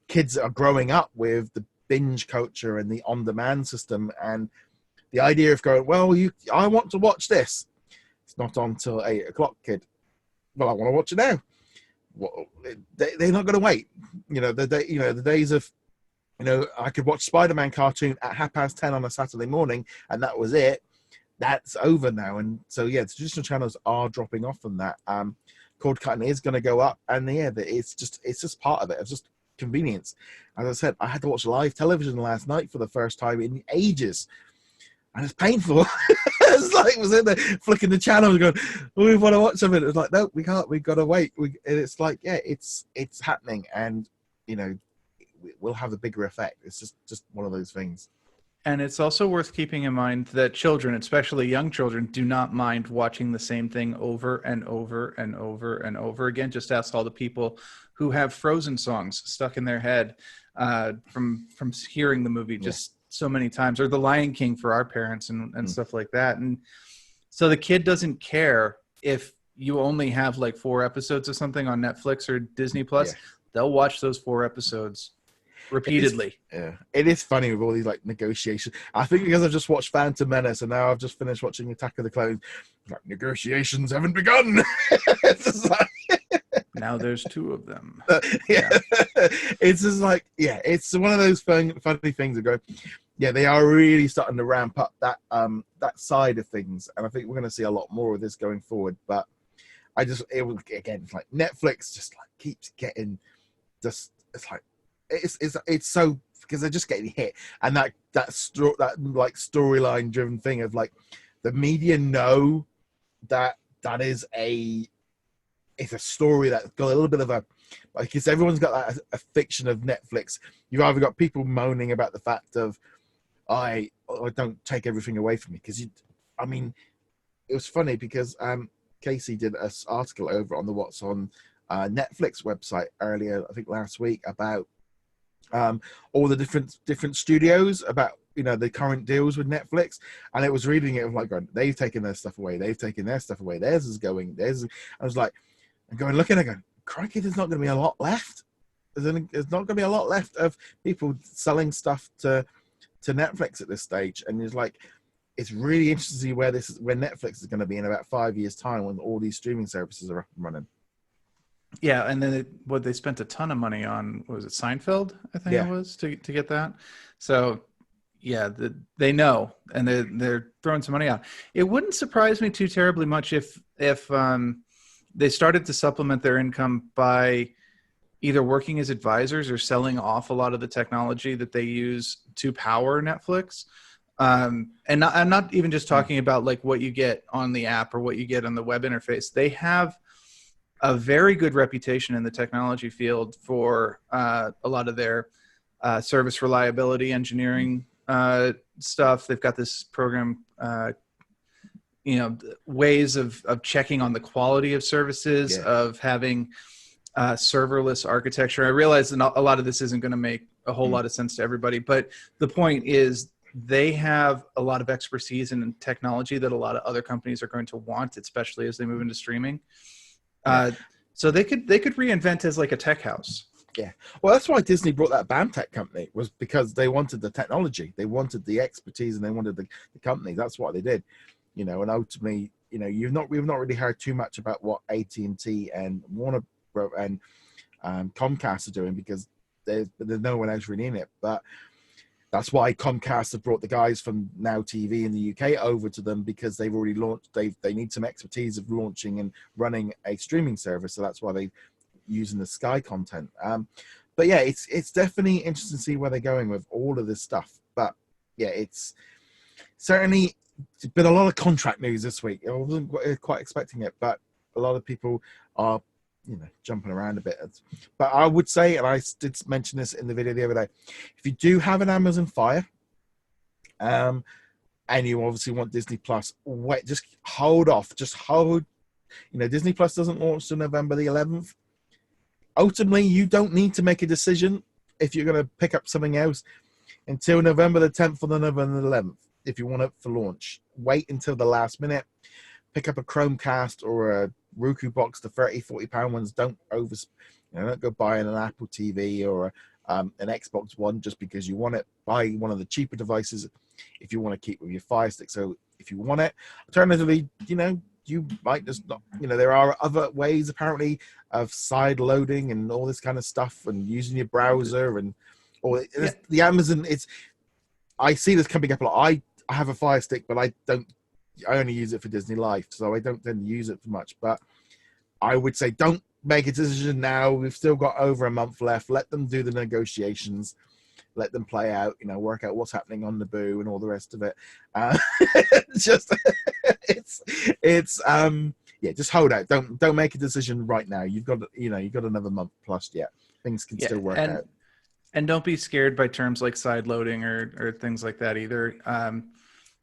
kids are growing up with the binge culture and the on-demand system, and the idea of going, well, I want to watch this. It's not on till 8 o'clock, kid. Well, I want to watch it now. Well, they're not going to wait. The days of, I could watch Spider-Man cartoon at 10:30 on a Saturday morning, and that was it. that's over now. And so yeah, the traditional channels are dropping off from that. Cord cutting is going to go up, and yeah, it's just part of it. It's just convenience. As I said, I had to watch live television last night for the first time in ages, and it's painful. It's like, was in there flicking the channel and going, oh, we want to watch something. It's like, no, we can't. We've got to wait. And it's like, yeah, it's happening, and you know, we'll have a bigger effect. It's just one of those things. And it's also worth keeping in mind that children, especially young children, do not mind watching the same thing over and over and over and over again. Just ask all the people who have Frozen songs stuck in their head from hearing the movie just so many times, or The Lion King for our parents and stuff like that. And so the kid doesn't care if you only have like 4 episodes of something on Netflix or Disney Plus. Yeah. They'll watch those 4 episodes repeatedly. It is funny with all these like negotiations. I think because I've just watched Phantom Menace and now I've just finished watching Attack of the Clones, like, negotiations haven't begun. It's just like now there's 2 of them. Yeah. It's just like, yeah, it's one of those funny things that go, yeah, they are really starting to ramp up that side of things, and I think we're going to see a lot more of this going forward. But it's like Netflix just like keeps getting it's like it's so, because they're just getting hit, and that like storyline driven thing of like the media know that is it's a story that's got a little bit of a, like, because everyone's got a fiction of Netflix. You've either got people moaning about the fact of I don't take everything away from me, because I mean, it was funny because Casey did an article over on the What's on Netflix website earlier, I think last week, about all the different studios, about, you know, the current deals with Netflix, and it was reading it like going, they've taken their stuff away, theirs is going, I was like, I'm going looking, I go, crikey, there's not going to be a lot left. There's not going to be a lot left of people selling stuff to Netflix at this stage, and it's really interesting to see where Netflix is going to be in about 5 years' time when all these streaming services are up and running. Yeah, and then they spent a ton of money on, what was it, Seinfeld, I think it was, to get that. So yeah, they know, and they're throwing some money out. It wouldn't surprise me too terribly much if they started to supplement their income by either working as advisors or selling off a lot of the technology that they use to power Netflix. And I'm not even just talking about like what you get on the app or what you get on the web interface. They have a very good reputation in the technology field for a lot of their service reliability engineering stuff. They've got this program, ways of checking on the quality of services, of having serverless architecture. I realize that a lot of this isn't going to make a whole lot of sense to everybody, but the point is they have a lot of expertise in technology that a lot of other companies are going to want, especially as they move into streaming. So they could reinvent as like a tech house. Yeah. Well, that's why Disney brought that BAMTech company, was because they wanted the technology, they wanted the expertise, and they wanted the company. That's what they did, and ultimately, we've not really heard too much about what AT&T and Warner and Comcast are doing, because there's no one else really in it. But that's why Comcast have brought the guys from Now TV in the UK over to them, because they've already launched. They need some expertise of launching and running a streaming service, so that's why they're using the Sky content. But yeah, it's definitely interesting to see where they're going with all of this stuff. But yeah, it's certainly been a lot of contract news this week. I wasn't quite expecting it, but a lot of people are jumping around a bit. But I would say, and I did mention this in the video the other day, if you do have an Amazon Fire, and you obviously want Disney Plus, wait, just hold off. Just hold. Disney Plus doesn't launch till November the 11th. Ultimately, you don't need to make a decision if you're going to pick up something else until November the 10th or the November the 11th. If you want it for launch, wait until the last minute. Pick up a Chromecast or a Roku box, the £30-40 ones. Don't go buying an Apple TV or an Xbox One just because you want it. Buy one of the cheaper devices if you want to keep with your Fire Stick. So if you want it, alternatively, you might just not. There are other ways apparently of side loading and all this kind of stuff, and using your browser the Amazon. I see this coming up a lot. I have a Fire Stick, but I don't I only use it for Disney Life, so I don't tend to use it for much. But I would say don't make a decision now. We've still got over a month left. Let them do the negotiations. Let them play out, work out what's happening on Naboo and all the rest of it. Just just hold out. Don't make a decision right now. You've got another month plus yet. Things can still work out. And don't be scared by terms like side loading or things like that either.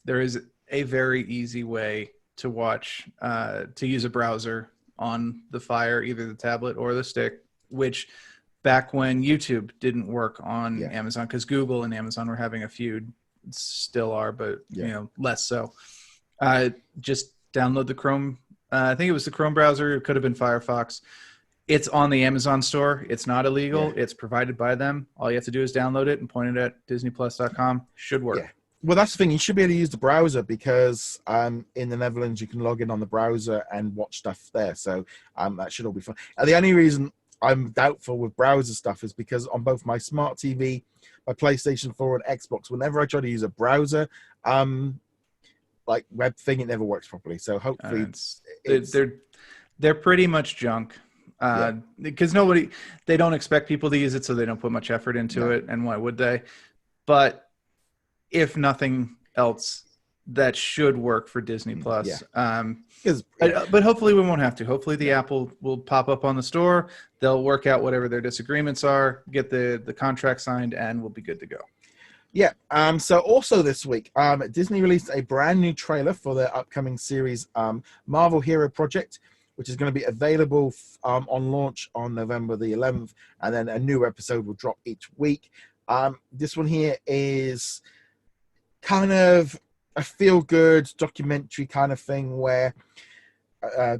There is a very easy way to watch, to use a browser on the Fire, either the tablet or the stick, which back when YouTube didn't work on Amazon, because Google and Amazon were having a feud, still are, but less so. Just download the Chrome. I think it was the Chrome browser. It could have been Firefox. It's on the Amazon store. It's not illegal. Yeah. It's provided by them. All you have to do is download it and point it at DisneyPlus.com. Should work. Yeah. Well, that's the thing. You should be able to use the browser because in the Netherlands, you can log in on the browser and watch stuff there. So that should all be fine. The only reason I'm doubtful with browser stuff is because on both my smart TV, my PlayStation 4 and Xbox, whenever I try to use a browser, like web thing, it never works properly. So hopefully they're pretty much junk. Because they don't expect people to use it, so they don't put much effort into it, and why would they? But if nothing else, that should work for Disney Plus. But hopefully we won't have to. Hopefully the app will pop up on the store. They'll work out whatever their disagreements are, get the contract signed, and we'll be good to go. Yeah. So also this week, Disney released a brand new trailer for their upcoming series, Marvel Hero Project, which is going to be available on launch on November the 11th, and then a new episode will drop each week. This one here is kind of a feel-good documentary kind of thing where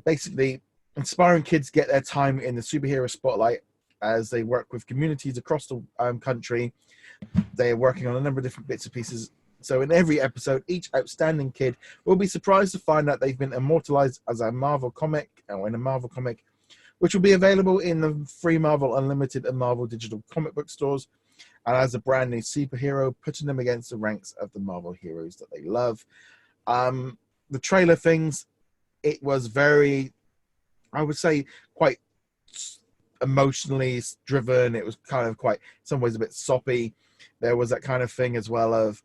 basically inspiring kids get their time in the superhero spotlight as they work with communities across the country. They are working on a number of different bits and pieces. So in every episode, each outstanding kid will be surprised to find out they've been immortalized as a Marvel comic, or in a Marvel comic, which will be available in the free Marvel Unlimited and Marvel Digital comic book stores, and as a brand new superhero, putting them against the ranks of the Marvel heroes that they love. The trailer things, it was very, I would say, quite emotionally driven. It was kind of quite, in some ways, a bit soppy. There was that kind of thing as well of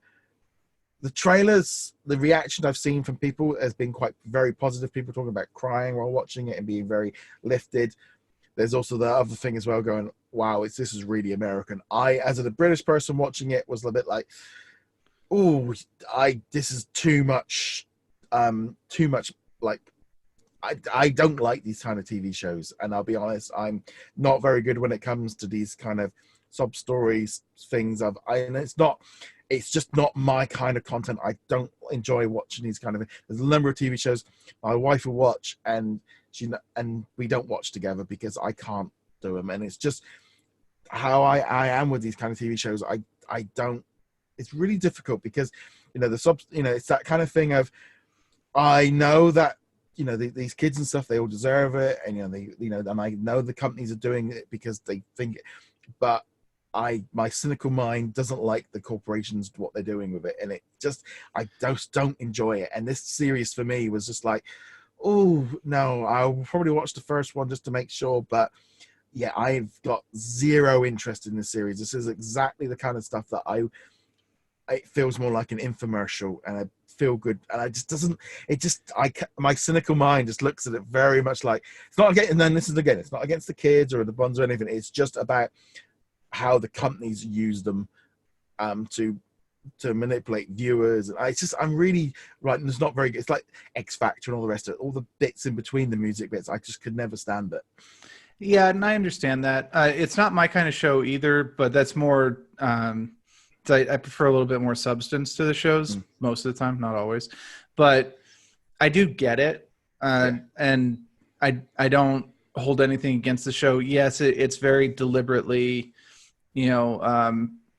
the trailers. The reaction I've seen from people has been very positive. People talking about crying while watching it and being very lifted. There's also the other thing as well, going, wow, this is really American. I, as a British person watching it, was a bit like, oh, this is too much, like, I don't like these kind of TV shows. And I'll be honest, I'm not very good when it comes to these kind of sub stories, things and it's just not my kind of content. I don't enjoy watching these kind of, there's a number of TV shows my wife will watch and we don't watch together because I can't do them. And it's just how I am with these kind of TV shows. I don't, it's really difficult because, it's that kind of thing of, I know that, these kids and stuff, they all deserve it. And, and I know the companies are doing it because they think, but my cynical mind doesn't like the corporations, what they're doing with it. And I just don't enjoy it. And this series for me was just like, oh no, I'll probably watch the first one just to make sure. But yeah, I've got zero interest in this series. This is exactly the kind of stuff that it feels more like an infomercial, and I feel good. And my cynical mind just looks at it very much like, it's not against, and then this is again, it's not against the kids or the bonds or anything. It's just about how the companies use them to manipulate viewers. And I'm really right. And it's not very good. It's like X Factor and all the rest of it. All the bits in between the music bits, I just could never stand it. Yeah, and I understand that. It's not my kind of show either, but that's more. I prefer a little bit more substance to the shows most of the time, not always, but I do get it. And I don't hold anything against the show. Yes, it's very deliberately,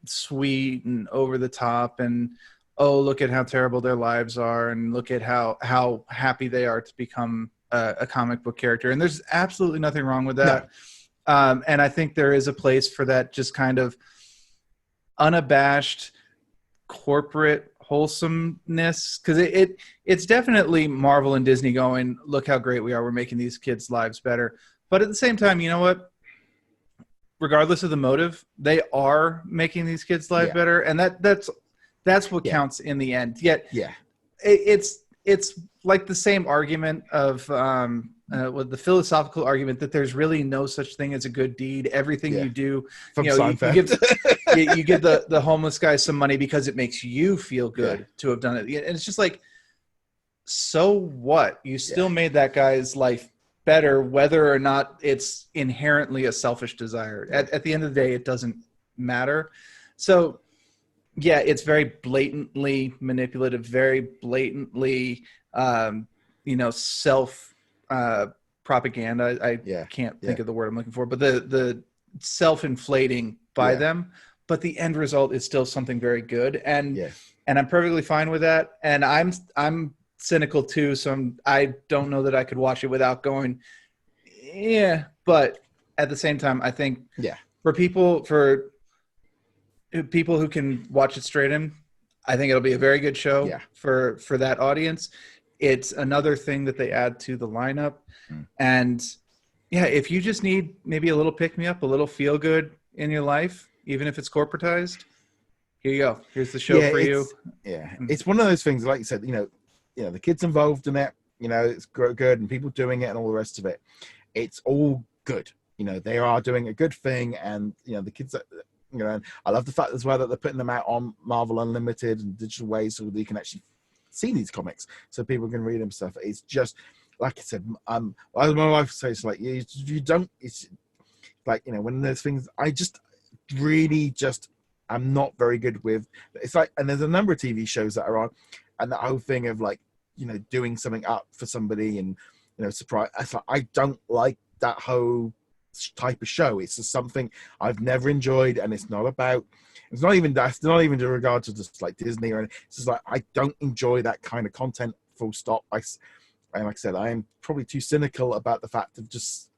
sweet and over the top, and oh, look at how terrible their lives are, and look at how happy they are to become a comic book character. And there's absolutely nothing wrong with that. No. And I think there is a place for that just kind of unabashed corporate wholesomeness, because it's definitely Marvel and Disney going, look how great we are, we're making these kids' lives better. But at the same time, you know what? Regardless of the motive, they are making these kids' lives better, and that's what counts in the end. Yet, it's like the same argument of with the philosophical argument that there's really no such thing as a good deed. Everything you do, from you know, Seinfeld. you give the homeless guy some money because it makes you feel good to have done it, and it's just like, so what? You still made that guy's life better, whether or not it's inherently a selfish desire. At the end of the day, it doesn't matter. So yeah, it's very blatantly manipulative, very blatantly self propaganda. I can't think of the word I'm looking for, but the self-inflating by them, but the end result is still something very good, and I'm perfectly fine with that. And I'm cynical too, so I don't know that I could watch it without going, but at the same time, I think for people who can watch it straight in, I think it'll be a very good show for that audience. It's another thing that they add to the lineup. And if you just need maybe a little pick-me-up, a little feel-good in your life, even if it's corporatized, here you go. Here's the show for you. It's one of those things, like you said, the kids involved in it, it's good, and people doing it and all the rest of it. It's all good. They are doing a good thing, and the kids that, and I love the fact as well that they're putting them out on Marvel Unlimited and digital ways so that you can actually see these comics, so people can read them stuff. It's just like I said, my wife says, like, you don't. It's like, when there's things I just really I'm not very good with. It's like, and there's a number of TV shows that are on, and that whole thing of like, doing something up for somebody and surprise. It's like, I don't like that whole type of show. It's just something I've never enjoyed, and it's not even in regard to just like Disney or anything. It's just like, I don't enjoy that kind of content, full stop. And like I said, I am probably too cynical about the fact of just,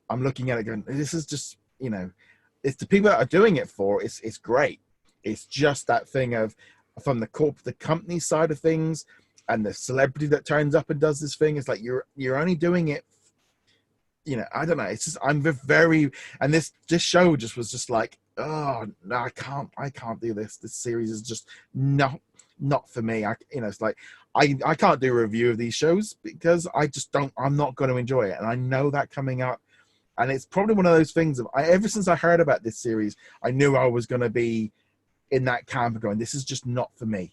I'm looking at it going, this is just, it's the people that are doing it for, it's great. It's just that thing of, from the company side of things, and the celebrity that turns up and does this thing, it's like, you're only doing it, I don't know. It's just, I'm very, and this show just was just like, oh no, I can't do this. This series is just not for me. It's like, I can't do a review of these shows because I'm not going to enjoy it. And I know that coming up, and it's probably one of those things of, ever since I heard about this series, I knew I was going to be in that camp of going, this is just not for me.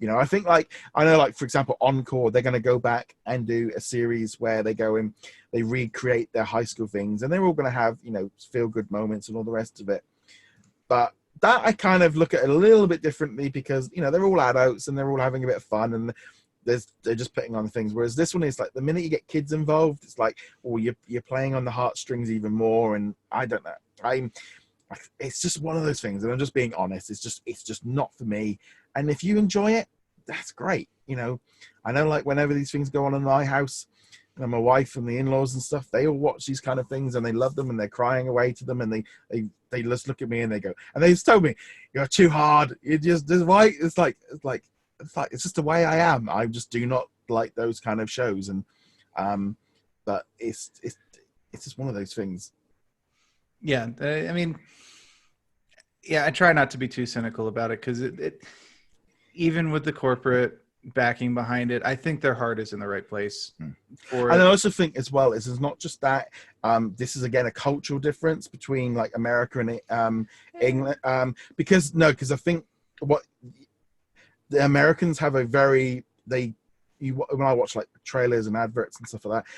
I think, like, I know, like, for example, Encore, they're going to go back and do a series where they go in, they recreate their high school things, and they're all going to have, feel good moments and all the rest of it. But that I kind of look at it a little bit differently, because, they're all adults and they're all having a bit of fun, and they're just putting on things. Whereas this one is like, the minute you get kids involved, it's like, oh, you're playing on the heartstrings even more. And I don't know. It's just one of those things, and I'm just being honest. It's just not for me. And if you enjoy it, that's great. I know, like, whenever these things go on in my house, and my wife and the in-laws and stuff, they all watch these kind of things and they love them, and they're crying away to them, and they just look at me and they go, and they just told me, you're too hard. It's just why it's like it's just the way I am. I just do not like those kind of shows, and but it's just one of those things. Yeah, I mean, I try not to be too cynical about it, because it even with the corporate backing behind it, I think their heart is in the right place for it. And I also think as well is it's not just that. This is again a cultural difference between like America and England, because I think what the Americans have when I watch like trailers and adverts and stuff like that,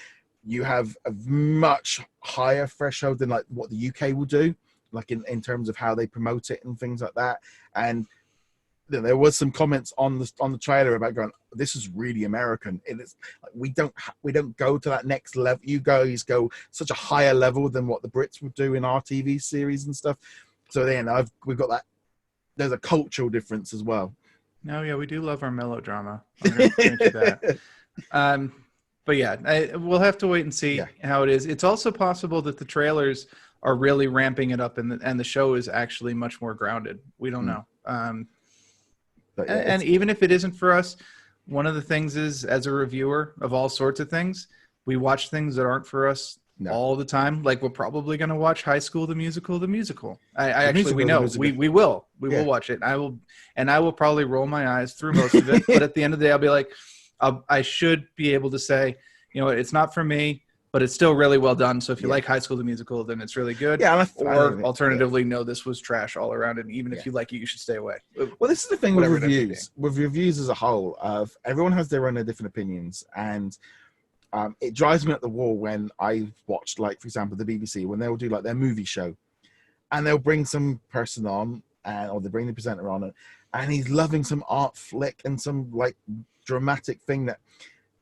you have a much higher threshold than like what the UK will do, like in terms of how they promote it and things like that. And there was some comments on the trailer about going, this is really American, and it's like, we don't go to that next level. You guys go such a higher level than what the Brits would do in our TV series and stuff. So then we've got that. There's a cultural difference as well. No, yeah, we do love our melodrama. I'm going to grant you that. But yeah, we'll have to wait and see how it is. It's also possible that the trailers are really ramping it up, and the show is actually much more grounded. We don't know. But yeah, And even if it isn't for us, one of the things is, as a reviewer of all sorts of things, we watch things that aren't for us all the time. Like we're probably going to watch High School, the musical, the musical. We know we will watch it. I will probably roll my eyes through most of it. But at the end of the day, I'll be like, I should be able to say, you know, it's not for me, but it's still really well done. So if you like High School the Musical, then it's really good. Yeah, or alternatively, no, this was trash all around, and even if you like it, you should stay away. Well, this is the thing with reviews. With reviews as a whole, everyone has their own different opinions, and it drives me up the wall when I watched, like, for example, the BBC, when they'll do like their movie show, and they'll bring some person on, or they bring the presenter on, and he's loving some art flick and some like dramatic thing that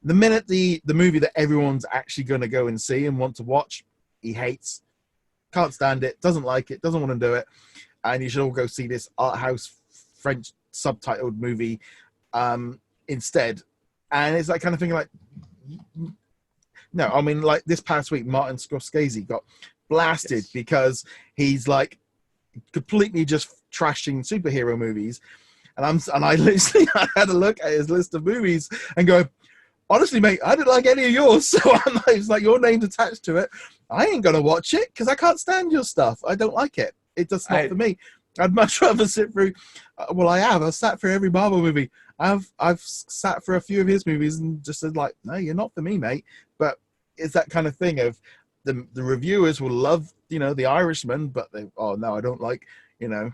the minute the movie that everyone's actually going to go and see and want to watch, he hates, can't stand it, doesn't like it, doesn't want to do it, and you should all go see this art house French subtitled movie instead. And it's that kind of thing, like, no, I mean, like this past week, Martin Scorsese got blasted because he's like completely just trashing superhero movies, and I literally I had a look at his list of movies and go, honestly, mate, I didn't like any of yours, so it's like your name's attached to it. I ain't gonna watch it because I can't stand your stuff. I don't like it. It's just not for me. I'd much rather sit through. I've sat through every Marvel movie. I've sat for a few of his movies and just said, like, no, you're not for me, mate. But it's that kind of thing of the reviewers will love, you know, The Irishman, but they, oh no, I don't like, you know,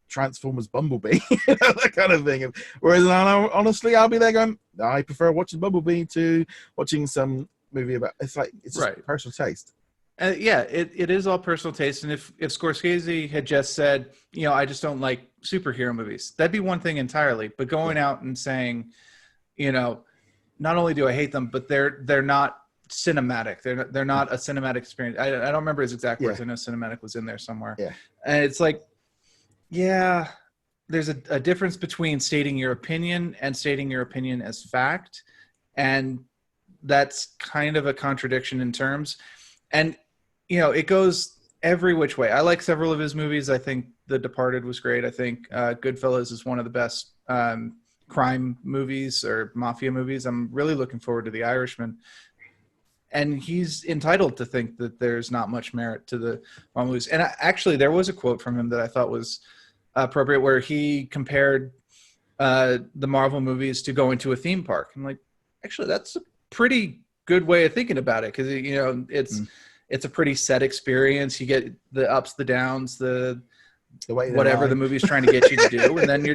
Transformers Bumblebee, you know, that kind of thing. Whereas honestly, I'll be there going, I prefer watching Bumblebee to watching some movie about. It's like it's just personal taste. It is all personal taste. And if Scorsese had just said, you know, I just don't like superhero movies, that'd be one thing entirely. But going out and saying, you know, not only do I hate them, but they're not cinematic. They're not a cinematic experience. I don't remember his exact words. I know cinematic was in there somewhere. Yeah. And it's like, yeah, there's a difference between stating your opinion and stating your opinion as fact. And that's kind of a contradiction in terms. And, you know, it goes every which way. I like several of his movies. I think The Departed was great. I think Goodfellas is one of the best crime movies or mafia movies. I'm really looking forward to The Irishman. And he's entitled to think that there's not much merit to the movies. And actually, there was a quote from him that I thought was appropriate where he compared the Marvel movies to going to a theme park. I'm like, actually, that's a pretty good way of thinking about it, because, you know, it's a pretty set experience. You get the ups, the downs, the whatever the movie's trying to get you to do, and then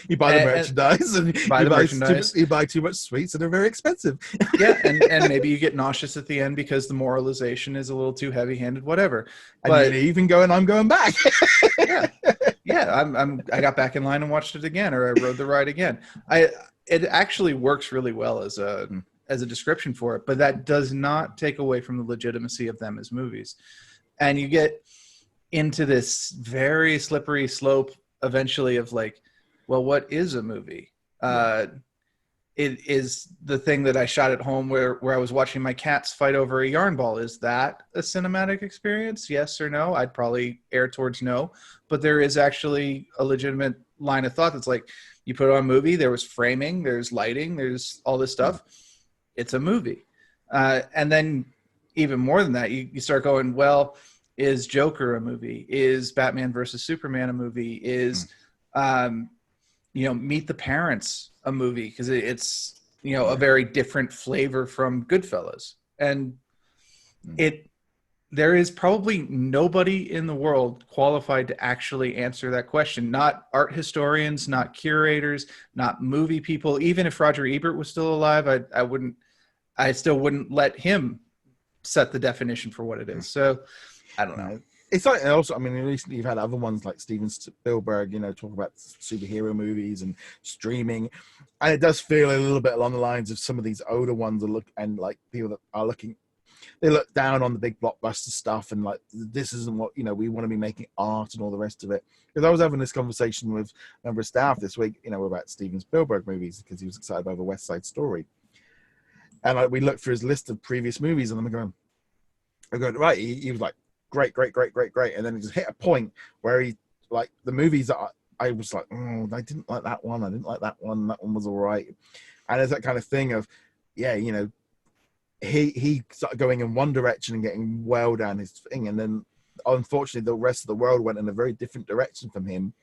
you buy the merchandise and you buy too much sweets and they're very expensive. and maybe you get nauseous at the end because the moralization is a little too heavy-handed, whatever. And but you're even going, I'm going back. I got back in line and watched it again, or I rode the ride again. It actually works really well as a description for it, but that does not take away from the legitimacy of them as movies. And you get into this very slippery slope eventually of like, well, what is a movie? It is the thing that I shot at home where I was watching my cats fight over a yarn ball. Is that a cinematic experience? Yes or no? I'd probably err towards no, but there is actually a legitimate line of thought that's like, you put on a movie, there was framing, there's lighting, there's all this stuff. It's a movie. And then even more than that, you start going, well, is Joker a movie? Is Batman versus Superman a movie? Is, Meet the Parents a movie? Because it's, a very different flavor from Goodfellas. And there is probably nobody in the world qualified to actually answer that question. Not art historians, not curators, not movie people. Even if Roger Ebert was still alive, I still wouldn't let him set the definition for what it is. So I don't know. It's like, also, I mean, recently you've had other ones like Steven Spielberg, talk about superhero movies and streaming, and it does feel a little bit along the lines of some of these older ones people that are looking, they look down on the big blockbuster stuff and like, this isn't what, we want to be making art and all the rest of it. Because I was having this conversation with a member of staff this week, about Steven Spielberg movies, because he was excited about the West Side Story. And we looked through his list of previous movies, and I'm going, he was like, great. And then he just hit a point where he, like, the movies that I was like, oh, I didn't like that one. I didn't like that one. That one was all right. And there's that kind of thing of, yeah, you know, he started going in one direction and getting well down his thing, and then unfortunately the rest of the world went in a very different direction from him.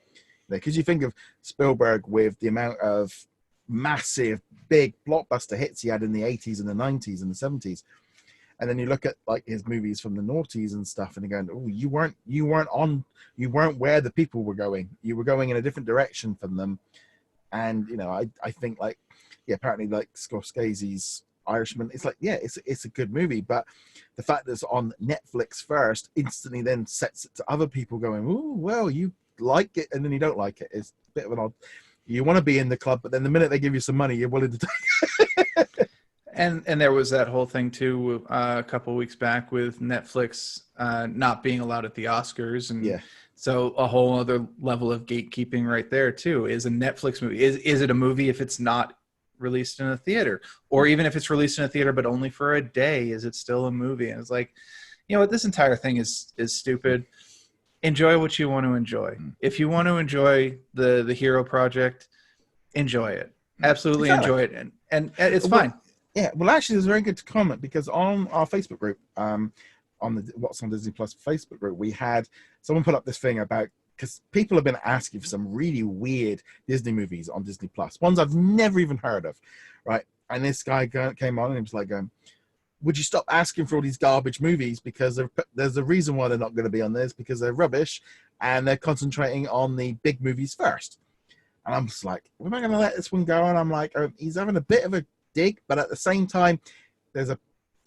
Because you think of Spielberg with the amount of massive, big blockbuster hits he had in the 80s and the 90s and the 70s, and then you look at like his movies from the noughties and stuff, and you're going, oh, you weren't where the people were going. You were going in a different direction from them. And you know, I think like, yeah, apparently like Scorsese's Irishman, it's like, yeah, it's a good movie, but the fact that it's on Netflix first instantly then sets it to other people going, oh, well, you like it and then you don't like it. It's a bit of an odd. You want to be in the club, but then the minute they give you some money, you're willing to take. And there was that whole thing too a couple of weeks back with Netflix not being allowed at the Oscars, and Yeah. So a whole other level of gatekeeping right there too. Is a Netflix movie, is it a movie if it's not released in a theater, or even if it's released in a theater but only for a day, is it still a movie? And it's like, you know what, this entire thing is stupid. Enjoy what you want to enjoy. If you want to enjoy the Hero Project, enjoy it. Absolutely enjoy it, and it's fine. Yeah, well, actually, there's a very good comment, because on our Facebook group, on the What's on Disney Plus Facebook group, we had someone put up this thing about, because people have been asking for some really weird Disney movies on Disney Plus, ones I've never even heard of, right? And this guy came on and he was like, would you stop asking for all these garbage movies, because there's a reason why they're not going to be on this, because they're rubbish and they're concentrating on the big movies first. And I'm just like, am I going to let this one go? And I'm like, he's having a bit of a dig, but at the same time,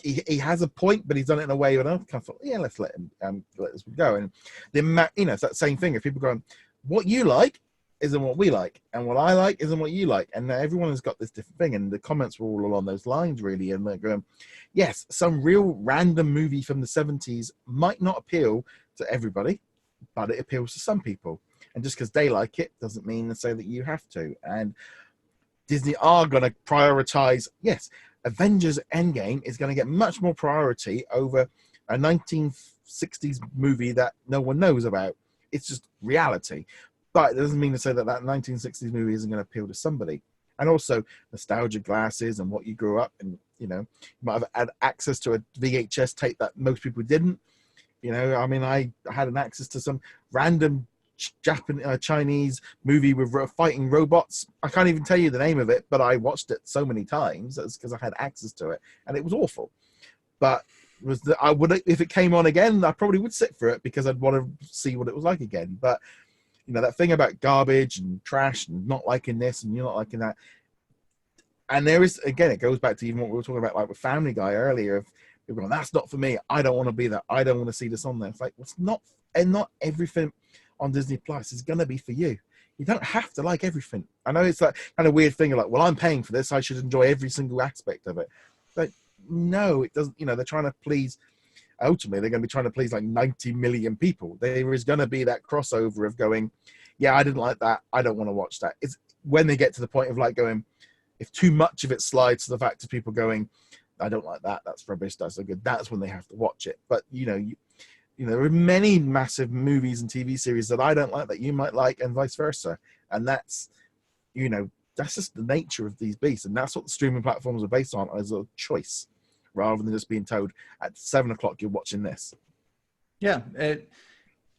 he has a point, but he's done it in a way that I kind of thought, yeah, let's let him let this one go. And it's that same thing of people going, what you like isn't what we like, and what I like isn't what you like, and everyone has got this different thing. And the comments were all along those lines, really. And they're going, yes, some real random movie from the 70s might not appeal to everybody, but it appeals to some people. And just because they like it doesn't mean to say that you have to. And Disney are going to prioritize, yes, Avengers Endgame is going to get much more priority over a 1960s movie that no one knows about. It's just reality. But it doesn't mean to say that 1960s movie isn't going to appeal to somebody. And also nostalgia glasses and what you grew up, and you might have had access to a VHS tape that most people didn't. I mean, I had an access to some random Chinese movie with fighting robots. I can't even tell you the name of it, but I watched it so many times. That's because I had access to it, and it was awful. But I would, if it came on again, I probably would sit for it, because I'd want to see what it was like again. But that thing about garbage and trash and not liking this and you're not liking that. And there is, again, it goes back to even what we were talking about, like with Family Guy earlier, of people going, that's not for me. I don't want to be that. I don't want to see this on there. It's like, it's not, and not everything on Disney Plus is going to be for you. You don't have to like everything. I know it's that kind of weird thing of like, well, I'm paying for this, I should enjoy every single aspect of it. But no, it doesn't. They're trying to please, ultimately, they're going to be trying to please like 90 million people. There is going to be that crossover of going, yeah, I didn't like that, I don't want to watch that. It's when they get to the point of like going, if too much of it slides to the fact of people going, I don't like that, that's rubbish, that's so good, that's when they have to watch it. But there are many massive movies and TV series that I don't like that you might like, and vice versa. And that's just the nature of these beasts. And that's what the streaming platforms are based on, as a choice, rather than just being told at 7:00 you're watching this. Yeah,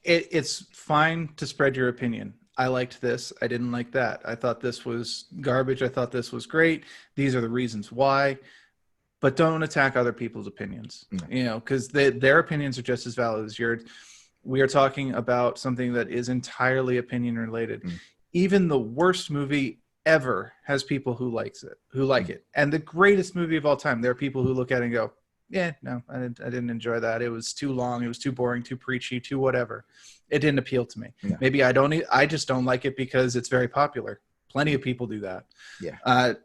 it's fine to spread your opinion. I liked this, I didn't like that. I thought this was garbage, I thought this was great. These are the reasons why. But don't attack other people's opinions, because their opinions are just as valid as yours. We are talking about something that is entirely opinion related. Even the worst movie ever has people who like it. And the greatest movie of all time, there are people who look at it and go, yeah, no, I didn't enjoy that. It was too long. It was too boring, too preachy, too whatever. It didn't appeal to me. Yeah. Maybe I just don't like it because it's very popular. Plenty of people do that. Yeah.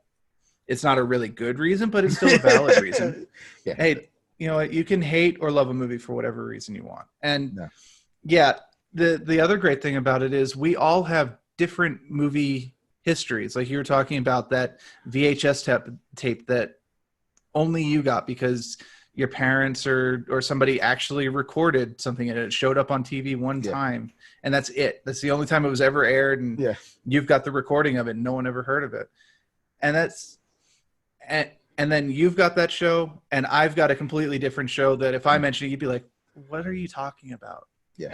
It's not a really good reason, but it's still a valid reason. Yeah. Hey, you can hate or love a movie for whatever reason you want. And the other great thing about it is we all have different movie histories. Like you were talking about that VHS tape that only you got because your parents or somebody actually recorded something and it showed up on TV one time, and that's it. That's the only time it was ever aired, and you've got the recording of it. No one ever heard of it, and that's and then you've got that show, and I've got a completely different show that if I mentioned it, you'd be like, "What are you talking about?" Yeah,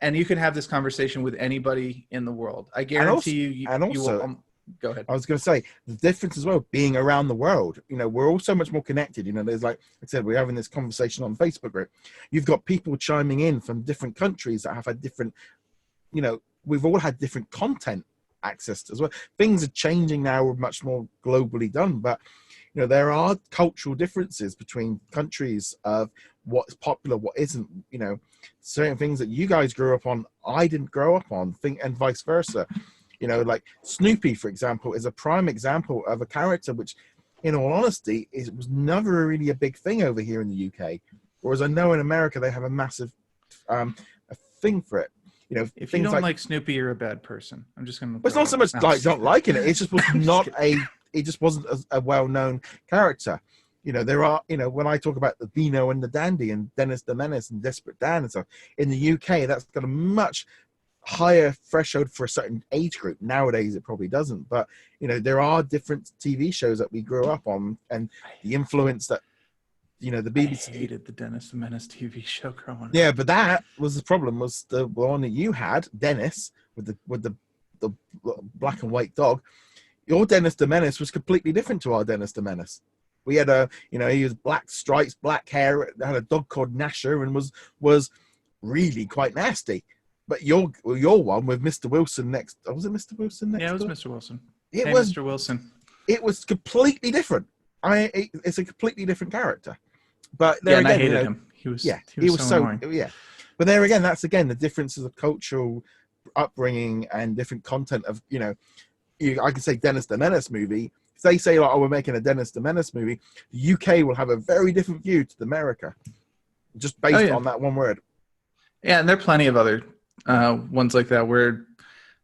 and you can have this conversation with anybody in the world. I guarantee you will. Go ahead. I was going to say the difference as well, being around the world. You know, we're all so much more connected. You know, there's like I said, we're having this conversation on Facebook group. You've got people chiming in from different countries that have had different, you know, we've all had different content access as well. Things are changing now, we're much more globally done, but you know, there are cultural differences between countries of what's popular, what isn't. You know, certain things that you guys grew up on, I didn't grow up on, and vice versa. You know, like Snoopy, for example, is a prime example of a character which, in all honesty, was never really a big thing over here in the UK. Whereas I know in America they have a massive a thing for it. You know, if you don't like Snoopy, you're a bad person. I'm just gonna. It's not so much like don't liking it. It just was not a. It just wasn't a well-known character. You know, there are. You know, when I talk about the Beano and the Dandy and Dennis the Menace and Desperate Dan and stuff in the UK, that's got a much higher threshold for a certain age group. Nowadays it probably doesn't, but you know, there are different TV shows that we grew up on and the influence that, you know, the BBC. I hated the Dennis the Menace TV show growing up. Yeah, but that was the problem, was the one that you had, Dennis, with the black and white dog. Your Dennis the Menace was completely different to our Dennis the Menace. We had a, you know, he was black stripes, black hair, had a dog called Nasher, and was really quite nasty. But your one with Mr. Wilson next, was it Mr. Wilson next? Yeah, it was Mr. Wilson. It was Mr. Wilson. It was completely different. It's a completely different character. But there again, I hated him. He was so annoying. Yeah. But there again, that's again the differences of cultural upbringing and different content of, you know, I can say Dennis the Menace movie. If they say like, oh, we're making a Dennis the Menace movie, the UK will have a very different view to America, just based on that one word. Yeah, and there are plenty of other ones like that where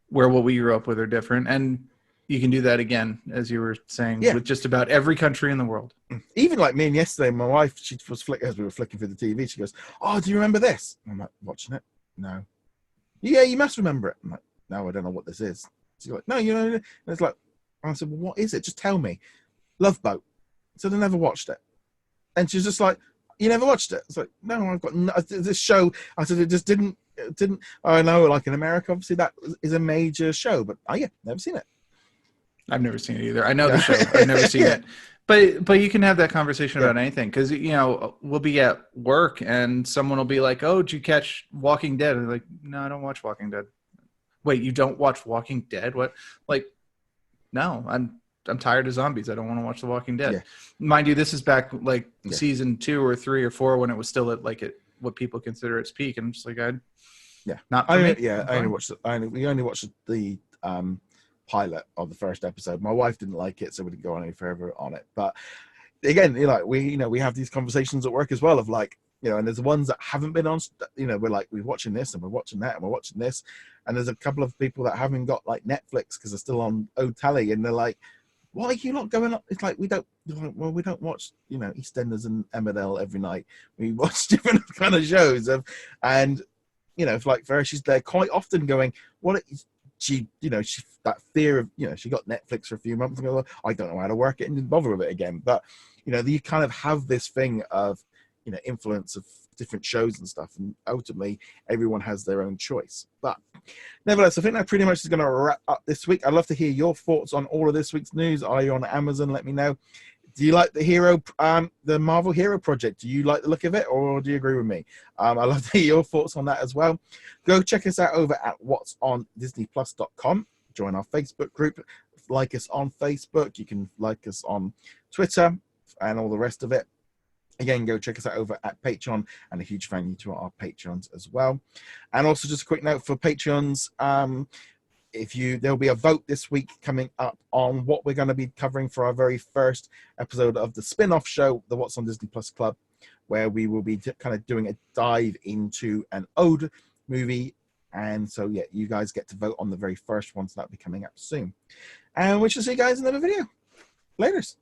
what we grew up with are different, and you can do that again, as you were saying, with just about every country in the world. Even like me and yesterday, my wife, she was flicking as we were flicking through the TV. She goes, "Oh, do you remember this?" I'm like, "Watching it? No." "Yeah, you must remember it." I'm like, "No, I don't know what this is." She's like, "No, you know." And it's like, I said, "Well, what is it? Just tell me." Love Boat. So I never watched it, and she's just like, "You never watched it?" It's like, "No, I've got this show." I said, "It just didn't." I know, like in America, obviously that is a major show, but never seen it. I've never seen it either. I know the show. I've never seen it. But you can have that conversation about anything, because, you know, we'll be at work and someone will be like, "Oh, did you catch Walking Dead?" And I'm like, "No, I don't watch Walking Dead." "Wait, you don't watch Walking Dead? What?" Like, no, I'm tired of zombies. I don't want to watch The Walking Dead. Yeah. Mind you, this is back like season 2 or 3 or 4 when it was still at like what people consider its peak. And I'm just like, not for me. Yeah, we only watched the pilot of the first episode. My wife didn't like it, so we didn't go on any further on it. But again, we have these conversations at work as well of like, you know, and there's the ones that haven't been on, you know, we're like, we're watching this and we're watching that and we're watching this, and there's a couple of people that haven't got like Netflix because they're still on OTally, and they're like, "Why are you not going up?" It's like, we don't watch, you know, EastEnders and Emmerdale every night. We watch different kind of shows and you know, like for her, she's there quite often going, "What?" She that fear of, you know, she got Netflix for a few months ago. I don't know how to work it, and didn't bother with it again. But you know, you kind of have this thing of, you know, influence of different shows and stuff, and ultimately everyone has their own choice. But nevertheless, I think that pretty much is going to wrap up this week. I'd love to hear your thoughts on all of this week's news. Are you on Amazon? Let me know. Do you like the Marvel Hero Project? Do you like the look of it, or do you agree with me? I'd love to hear your thoughts on that as well. Go check us out over at whatsondisneyplus.com. Join our Facebook group. Like us on Facebook. You can like us on Twitter and all the rest of it. Again, go check us out over at Patreon, and a huge thank you to our Patreons as well. And also just a quick note for Patreons, there'll be a vote this week coming up on what we're going to be covering for our very first episode of the spin-off show, the What's on Disney Plus Club, where we will be kind of doing a dive into an old movie. And so, yeah, you guys get to vote on the very first one, so that'll be coming up soon. And we shall see you guys in another video. Laters.